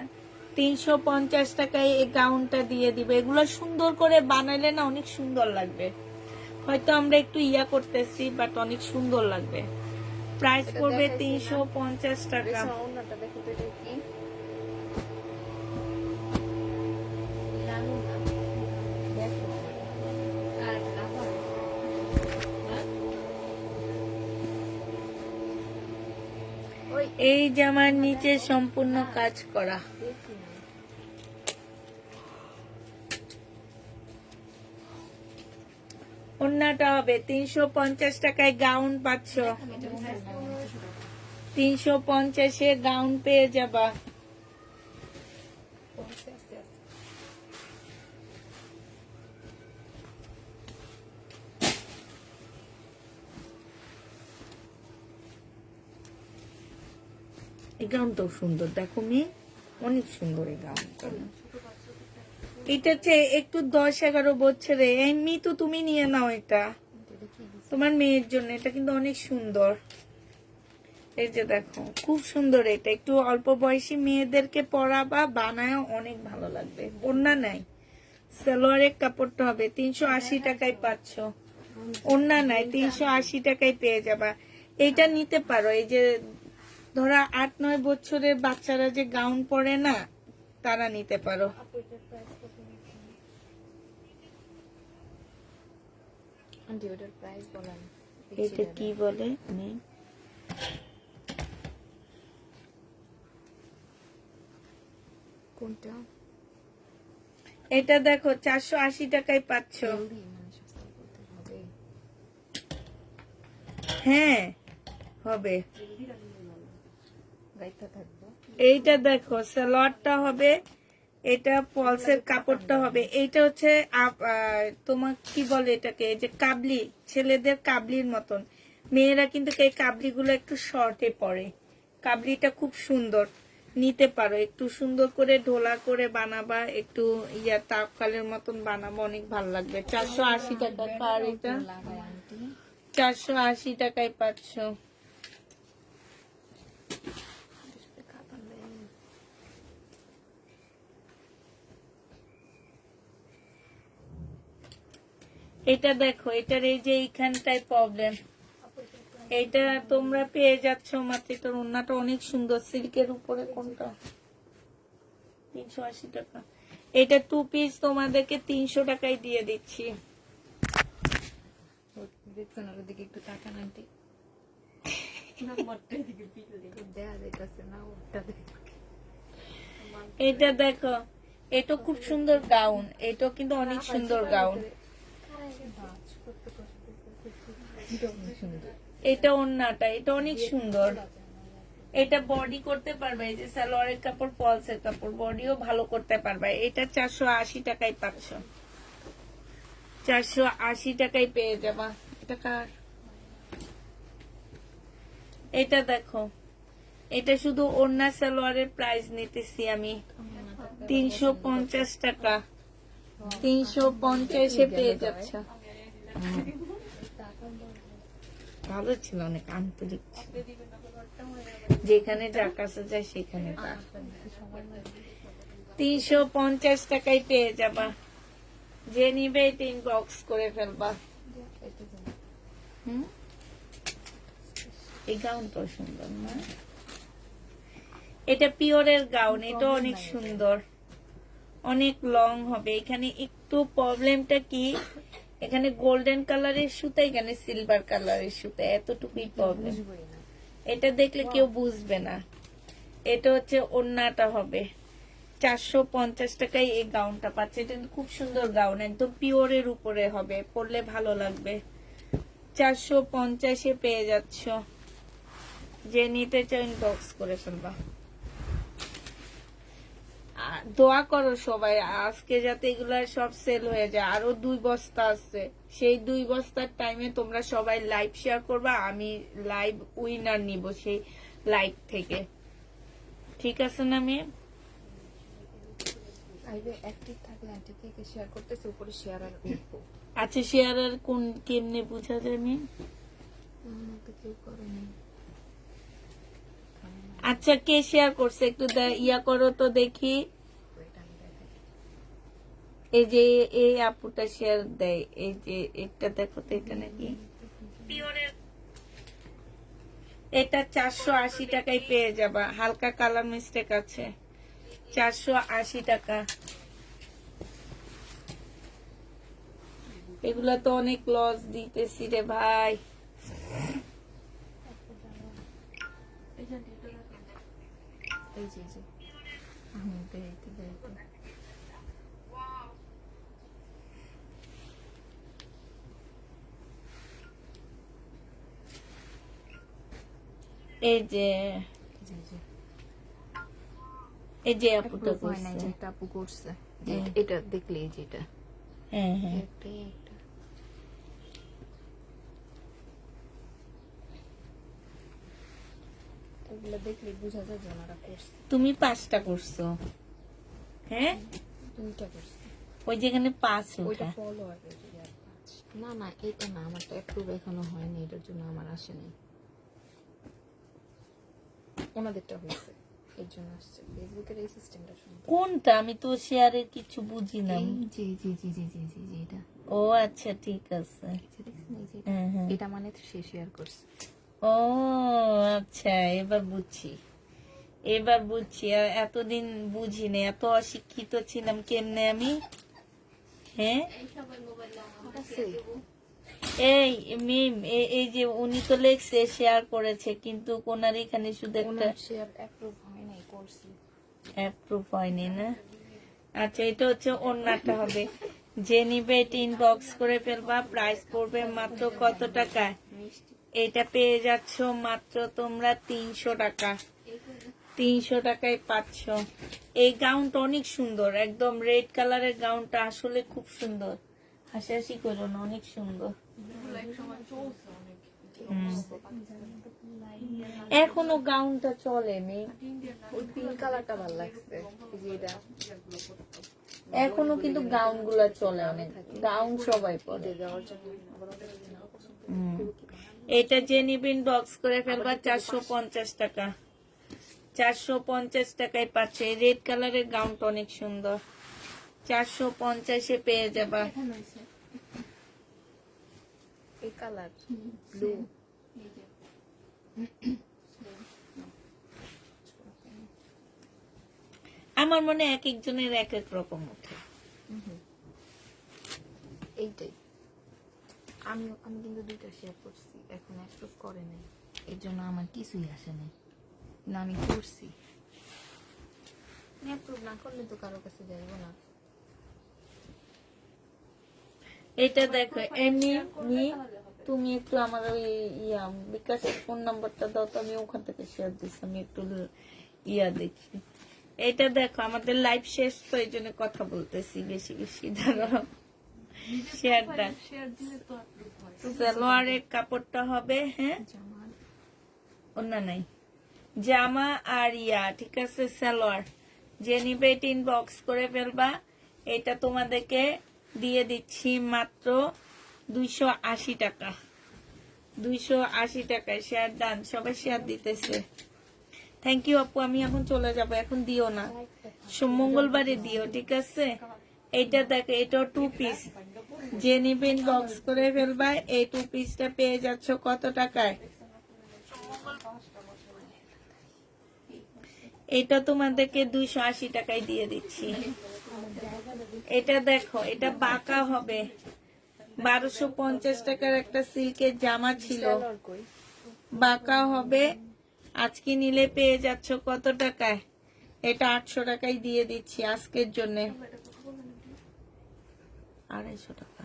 S1: 350 টাকায় এই গাউনটা দিয়ে দিবে। এগুলো সুন্দর করে বানাইলে না অনেক সুন্দর লাগবে। হয়তো আমরা একটু ইয়া করতেছি, বাট অনেক সুন্দর লাগবে। প্রাইস পড়বে 350 টাকা। এই জামার নিচে সম্পূর্ণ কাজ করা। ওড়নাটা হবে 350 টাকায়, গাউন 500। 350-এ গাউন পেয়ে যাবা। এই গাউনটাও সুন্দর, দেখো মেয়ে, অনেক সুন্দর এই গাউনটা। এটা হচ্ছে একটু 10-11 বছরে। এমনি তো তুমি নিয়ে নাও, এটা তোমার মেয়ের জন্য। এটা কিন্তু অনেক সুন্দর। এই যে দেখো খুব সুন্দর। এটা একটু অল্প বয়সী মেয়েদেরকে পরাবা, বানায় অনেক ভালো লাগবে। ওড়না নাই, সালোয়ারের কাপড়টা হবে। 380 টাকায় 500। ওড়না নাই, 380 টাকায় পেয়ে যাবা। এইটা নিতে পারো। এই যে ধরা 8-9 বছরের বাচ্চারা যে গাউন পরে না, তারা নিতে পারো। এটা কি বলে
S2: কোনটা?
S1: এটা দেখো 480 টাকায় 500। হ্যাঁ হবে। এইটা দেখো সালোয়ারটা হবে, এটা ফলসের কাপড়টা হবে। এইটা হচ্ছে তোমার কি বলে এটাকে, এই যে কাবলি, ছেলেদের কাবলির মতন। মেয়েরা কিন্তু এই কাবলিগুলো একটু শর্টে পরে। কাবলিটা খুব সুন্দর, নিতে পারো। একটু সুন্দর করে ঢোলা করে বানাবা, একটু ইয়া তাপকালের মতন বানাবো, অনেক ভালো লাগবে। 480 টাকা কার এটা, 480 টাকায় 500। এটা দেখো, এটার এই যে এইখানটায় প্রবলেম, এইটা তোমরা পেয়ে যাচ্ছ মাত্র। এটার ওড়নাটা অনেক সুন্দর, সিল্কের উপরে। কোনটা? 380 টাকা। এটা 2 পিস তোমাদেরকে 300 টাকায় দিয়ে দিচ্ছি।
S2: একটু তাকান আন্টি।
S1: এটা দেখো, এটা খুব সুন্দর গাউন। এটা কিন্তু অনেক সুন্দর গাউন। এটা ওড়নাটা, এটা অনেক সুন্দর। এটা বডি করতে পারবে, এই যে সালোয়ারের কাপড়, পলসের কাপড়, বডিও ভালো করতে পারবে। এটা 480 টাকায় 500। 480 টাকায় পেয়ে যাবা। এটা কার? এটা দেখো, এটা শুধু ওড়না সালোয়ারের প্রাইস নিতেছি আমি 350 টাকা। 350-এ পেয়ে যাচ্ছ। ভালো ছিল, অনেক আন্তরিক ছিল। যেখানে যা কাছে যায় সেখানে তা। 350 টাকায় পেয়ে যাবা। যে নিবে এটা ইনবক্স করে ফেলবা। এই গাউনটা সুন্দর না? এটা পিওরের গাউন, এটা অনেক সুন্দর, অনেক লং হবে। এখানে একটু প্রবলেমটা কি, এখানে গোল্ডেন কালারের সুতা, এখানে সিলভার কালারের সুতা, এতটুকুই প্রবলেম। এটা দেখলে কেউ বুঝবে না। এটা হচ্ছে ওড়নাটা হবে 450 টাকায় এই গাউনটা পাচ্ছে। এটা খুব সুন্দর গাউন, একদম পিওরের উপরে হবে, পরলে ভালো লাগবে। 450-এ পেয়ে যাচ্ছ। যে নিতে চাও ইনবক্স করে ফেলবা। দোয়া করো সবাই আজকে যাতে এগুলা সব সেল হয়ে যায়। আরো 2 বস্তা আছে, সেই 2 বস্তার টাইমে তোমরা সবাই লাইভ শেয়ার করবা, আমি লাইভ উইনার নিব সেই লাইভ থেকে। ঠিক আছে না মেয়ে? আচ্ছা, শেয়ার আর কোন কেমনে বুঝা যায় মেয়ে? আচ্ছা, কে শেয়ার করছে একটু ইয়া করো তো দেখি। এই যে এই আপুটা শেয়ার দেয়, এই যে এটা দেখো তো, এটা নাকি এটা 480 টাকায় পেয়ে যাবা। হালকা কালার মিস্টেক আছে, 480 টাকা। এগুলা তো অনেক লস দিতেছি রে ভাই। এই যে এই যে আপুটা করছে,
S2: একটা আপু করছে, এটা দেখলে এই যেটা,
S1: হ্যাঁ হ্যাঁ,
S2: এগুলো দেখলে বোঝা যায় যে ওনারা করছে।
S1: তুমি 5টা করছো? হ্যাঁ,
S2: 2টা করছে।
S1: ওই যেখানে 5
S2: ওইটা
S1: ওঠা।
S2: ফলো হবে যদি আর 5 না না, এটা না, আমারটা অ্যাপ্রুভ এখনো হয়নি, এটার জন্য আমার আসেনি। ওনাদেরটা হয়েছে, এর জন্য আসছে। ফেসবুকের এই সিস্টেমটা শুনতে।
S1: কোনটা? আমি তো শেয়ারের কিছু বুঝি না।
S2: জি জি জি জি জি জি জি, এটা।
S1: ও আচ্ছা, ঠিক আছে।
S2: দেখছেন এই যে
S1: হ্যাঁ হ্যাঁ,
S2: এটা মানে সে শেয়ার করছে।
S1: ও আচ্ছা, এবার বুঝছি, এবার বুঝছি। এতদিন বুঝিনি, এত অশিক্ষিত ছিলাম কেমনে আমি। হ্যাঁ, এই মিম, এই যে উনি তো লেখছে শেয়ার করেছে, কিন্তু কোনার এখানে শুধু একটা
S2: শেয়ার অ্যাপ্রুভ হয় নাই, করছি।
S1: অ্যাপ্রুভ হয়নি না? আচ্ছা, এটা হচ্ছে ওড়নাটা হবে। যে নিবে এটা ইনবক্স করে ফেলবা। প্রাইস পড়বে মাত্র কত টাকা? এটা পেয়ে যাচ্ছ মাত্র তোমরা 300 টাকা। 300 টাকায় পাচ্ছ। এই গাউনটা অনেক সুন্দর, একদম রেড কালারের গাউনটা আসলে খুব সুন্দর। হাসাহাসি করো না, অনেক সুন্দর। এখনো গাউনটা চলে মেয়ে,
S2: ওই পিঙ্ক কালারটা ভালো লাগছে, এই যে এটা।
S1: এখনো কিন্তু গাউন গুলা চলে, অনেক গাউন সবাই পরে।
S2: দেওয়ার জন্য আবার
S1: এটা যে নিবেন বক্স করে ফেলবা 450 টাকা। 450 টাকায় পাচ্ছে। রেড কালারের গাউনটা অনেক সুন্দর, 450-এ পেয়ে যাবা।
S2: এই কালার ব্লু।
S1: আমার মনে এক একজনের এক এক রকম ওঠে।
S2: এইটাই আমি কিন্তু 2টা শেয়ার করছি, এখন অ্যাপ্রুভ করে নাই, এর জন্য আমার কিছুই আসে নাই। না আমি করছি, অ্যাপ্রুভ না করলে তো কারো কাছে যাইব না।
S1: এটা দেখো, এমনি তুমি একটু আমার ওই বিকাশের ফোন নাম্বারটা দাও তো, আমি ওখান থেকে শেয়ার দিচ্ছি, আমি একটু দেখি। এটা দেখো, আমাদের লাইভ শেষ তো, এই জন্য কথা বলতেছি বেশি বেশি। ধরো শেয়ারটা সালোয়ারের কাপড়টা হবে, হ্যাঁ
S2: জামার
S1: ওন্না নাই, জামা আর ঠিক আছে সালোয়ার। যে নিবে এটা ইনবক্স করে ফেলবা। এটা তোমাদেরকে দিয়ে দিচ্ছি মাত্র 280 টাকা। 280 টাকায় শেয়ার ডান, সবাই শেয়ার দিতেছে। থ্যাংক ইউ আপু, আমি এখন চলে যাব, এখন দিও না, মঙ্গলবারে দিও, ঠিক আছে। এইটা দেখো, এটা 2 পিস, যে নিবে ইনবক্স করে ফেলবা। এই 2 পিসটা পেয়ে যাচ্ছ কত টাকায়? এটা তোমাদেরকে 280 টাকায় দিয়ে দিচ্ছি। এটা দেখো, এটা বাঁকা হবে, 1250 টাকার একটা সিল্কের জামা ছিল,
S2: সালোয়ার কই?
S1: বাঁকা হবে। আজকে নিলে পেয়ে যাচ্ছ কত টাকায়? এটা 800 টাকায় দিয়ে দিচ্ছি আজকের জন্য। 250 টাকা।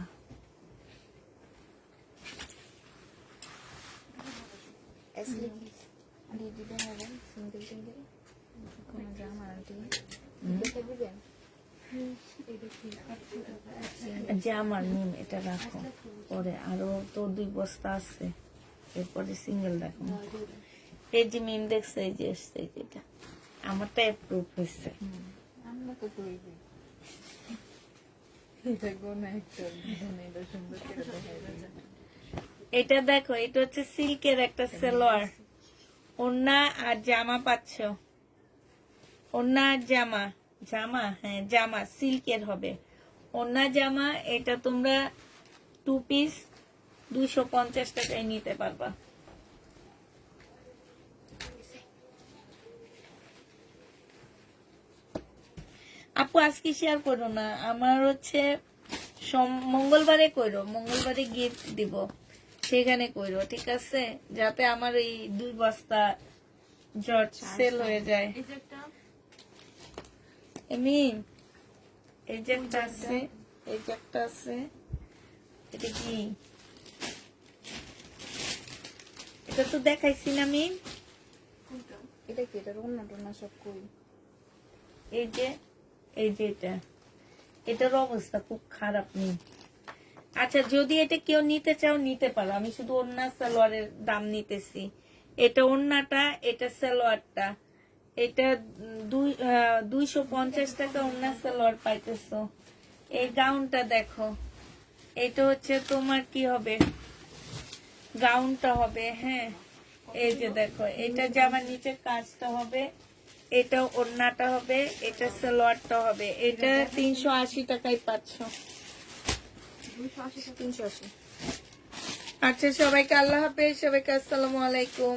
S2: আসলে দিয়ে দিবেন এবং সিঙ্গেল সিঙ্গেল কোন জামা আন্টি দেখে দিবেন।
S1: জামার নিম এটা রাখো, পরে আরো তো 2 বস্তা আছে, এরপরে সিঙ্গেল দেখো। এই যে মিম দেখছে, এই যে এসছে, এটা আমারটা অ্যাপ্রুভ হয়েছে।
S2: আমরা তো কইবি এটা কোন একটা এটা সুন্দর করে দেখাই যায়।
S1: এটা দেখো, এটা হচ্ছে সিল্কের একটা সালোয়ার, ওড়না আর জামা পাচ্ছ। ওড়না আর জামা, জামা হ্যাঁ জামা সিল্কের হবে, ওড়না জামা। এটা তোমরা 2 পিস 250 টাকায় নিতে পারবা। আপু আজকে শেয়ার করো না, আমার হচ্ছে মঙ্গলবারে কইরো, মঙ্গলবারে গিফট দিব, সেখানে কইরো, ঠিক আছে, যাতে আমার এই 2 বস্তা জট সেল হয়ে যায়। এমনি এই যে একটা আছে, এই যে একটা আছে, এটা কি? এটা তো দেখাইছি না আমি।
S2: এটা কি? এটা রুম না সব কই?
S1: এই যে এটার অবস্থা খুব খারাপ নেই। আচ্ছা, যদি এটা কেউ নিতে চাও নিতে পারো, আমি শুধু ওড়না সালোয়ারের দাম নিতেছি। এটা ওড়নাটা, এটা সালোয়ারটা, এটা 250 টাকা ওড়না সালোয়ার পাইতেছো। এই গাউনটা দেখো, এটা হচ্ছে তোমার কি হবে, গাউনটা হবে, হ্যাঁ এই যে দেখো, এটা জামার নিচে কাজটা হবে, এটা ওড়নাটা হবে, এটা সালোয়ারটা হবে। এটা 380 টাকায় পাচ্ছ।
S2: 280 380।
S1: আচ্ছা, সবাইকে আল্লাহ হাফেজ, সবাইকে আসসালামু আলাইকুম।